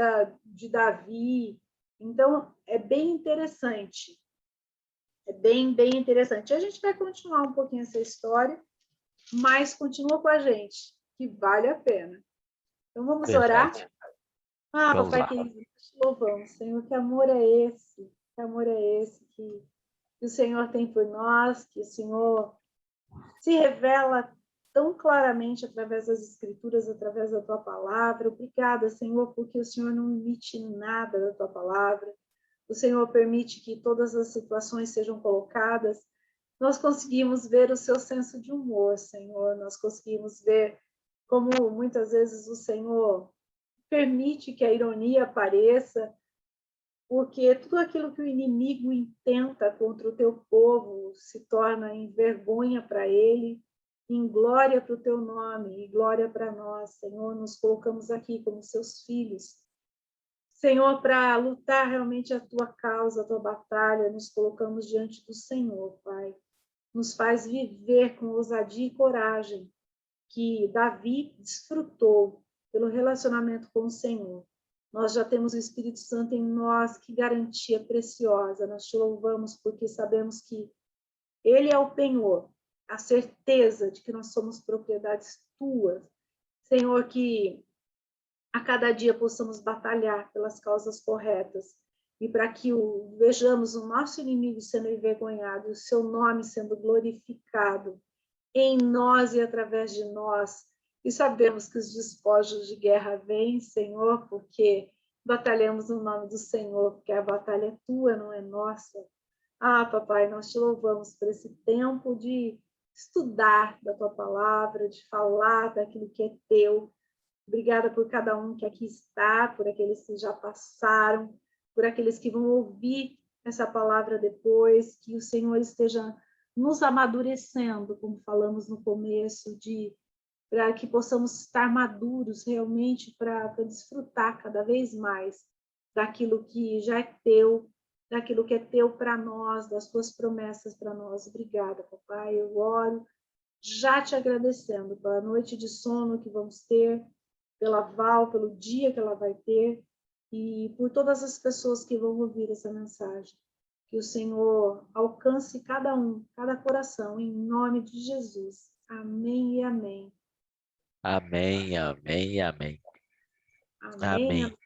S1: de Davi. Então, é bem interessante. É bem, bem interessante. A gente vai continuar um pouquinho essa história, mas continua com a gente, que vale a pena. Então, vamos orar?
S2: Vamos
S1: Papai
S2: lá.
S1: querido, te louvamos, Senhor, que amor é esse? Que amor é esse que o Senhor tem por nós, que o Senhor se revela tão claramente através das Escrituras, através da Tua Palavra. Obrigada, Senhor, porque o Senhor não omite nada da Tua Palavra. O Senhor permite que todas as situações sejam colocadas. Nós conseguimos ver o Seu senso de humor, Senhor. Nós conseguimos ver como muitas vezes o Senhor permite que a ironia apareça, porque tudo aquilo que o inimigo intenta contra o teu povo se torna em vergonha para ele, em glória para o teu nome, e glória para nós, Senhor. Nos colocamos aqui como seus filhos, Senhor, para lutar realmente a tua causa, a tua batalha, nos colocamos diante do Senhor, Pai. Nos faz viver com ousadia e coragem que Davi desfrutou pelo relacionamento com o Senhor. Nós já temos o Espírito Santo em nós, que garantia preciosa. Nós te louvamos porque sabemos que Ele é o penhor, a certeza de que nós somos propriedades tuas. Senhor, que a cada dia possamos batalhar pelas causas corretas e para que vejamos o nosso inimigo sendo envergonhado, o seu nome sendo glorificado em nós e através de nós. E sabemos que os despojos de guerra vêm, Senhor, porque batalhamos no nome do Senhor, porque a batalha é tua, não é nossa. Papai, nós te louvamos por esse tempo de estudar da tua palavra, de falar daquilo que é teu. Obrigada por cada um que aqui está, por aqueles que já passaram, por aqueles que vão ouvir essa palavra depois, que o Senhor esteja nos amadurecendo, como falamos no começo, para que possamos estar maduros realmente para desfrutar cada vez mais daquilo que já é teu, daquilo que é teu para nós, das tuas promessas para nós. Obrigada, papai. Eu oro já te agradecendo pela noite de sono que vamos ter, pela Val, pelo dia que ela vai ter, e por todas as pessoas que vão ouvir essa mensagem. Que o Senhor alcance cada um, cada coração, em nome de Jesus. Amém e amém.
S2: Amém, amém, amém.
S1: Amém,
S2: Amém.
S1: amém.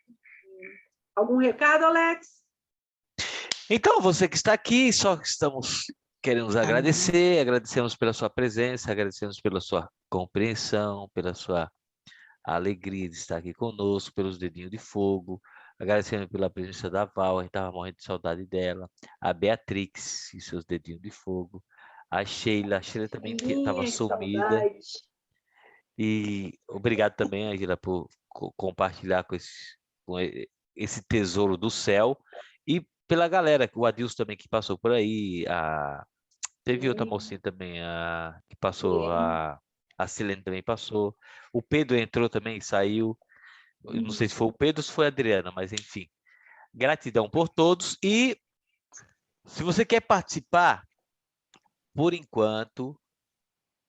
S1: Algum recado, Alex?
S2: Então, você que está aqui, só estamos querendo nos agradecer, agradecemos pela sua presença, agradecemos pela sua compreensão, pela sua alegria de estar aqui conosco, pelos dedinhos de fogo, agradecendo pela presença da Val, a gente estava morrendo de saudade dela, a Beatrix e seus dedinhos de fogo, a Sheila também que estava
S1: Que
S2: sumida,
S1: saudade.
S2: e obrigado também, Angela, por compartilhar com esse tesouro do céu, e pela galera, o Adilson também que passou por aí, teve outra mocinha também que passou, a Silene também passou, o Pedro entrou também e saiu, eu não sei se foi o Pedro ou se foi a Adriana, mas enfim. Gratidão por todos, e se você quer participar, por enquanto,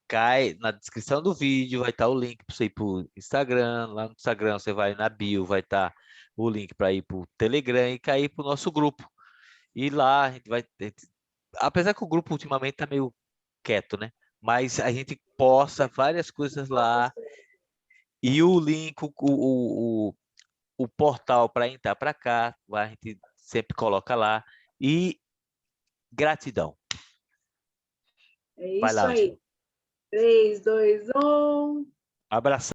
S2: cai na descrição do vídeo, vai estar o link para você ir para o Instagram, lá no Instagram você vai na bio, vai estar o link para ir para o Telegram e cair para o nosso grupo. E lá a gente vai, apesar que o grupo ultimamente está meio quieto, né? Mas a gente posta várias coisas lá, e o link, o portal para entrar para cá, a gente sempre coloca lá. E gratidão.
S1: É
S2: Vai
S1: isso
S2: lá, Ângelo.
S1: aí. 3, 2, 1.
S2: Abração.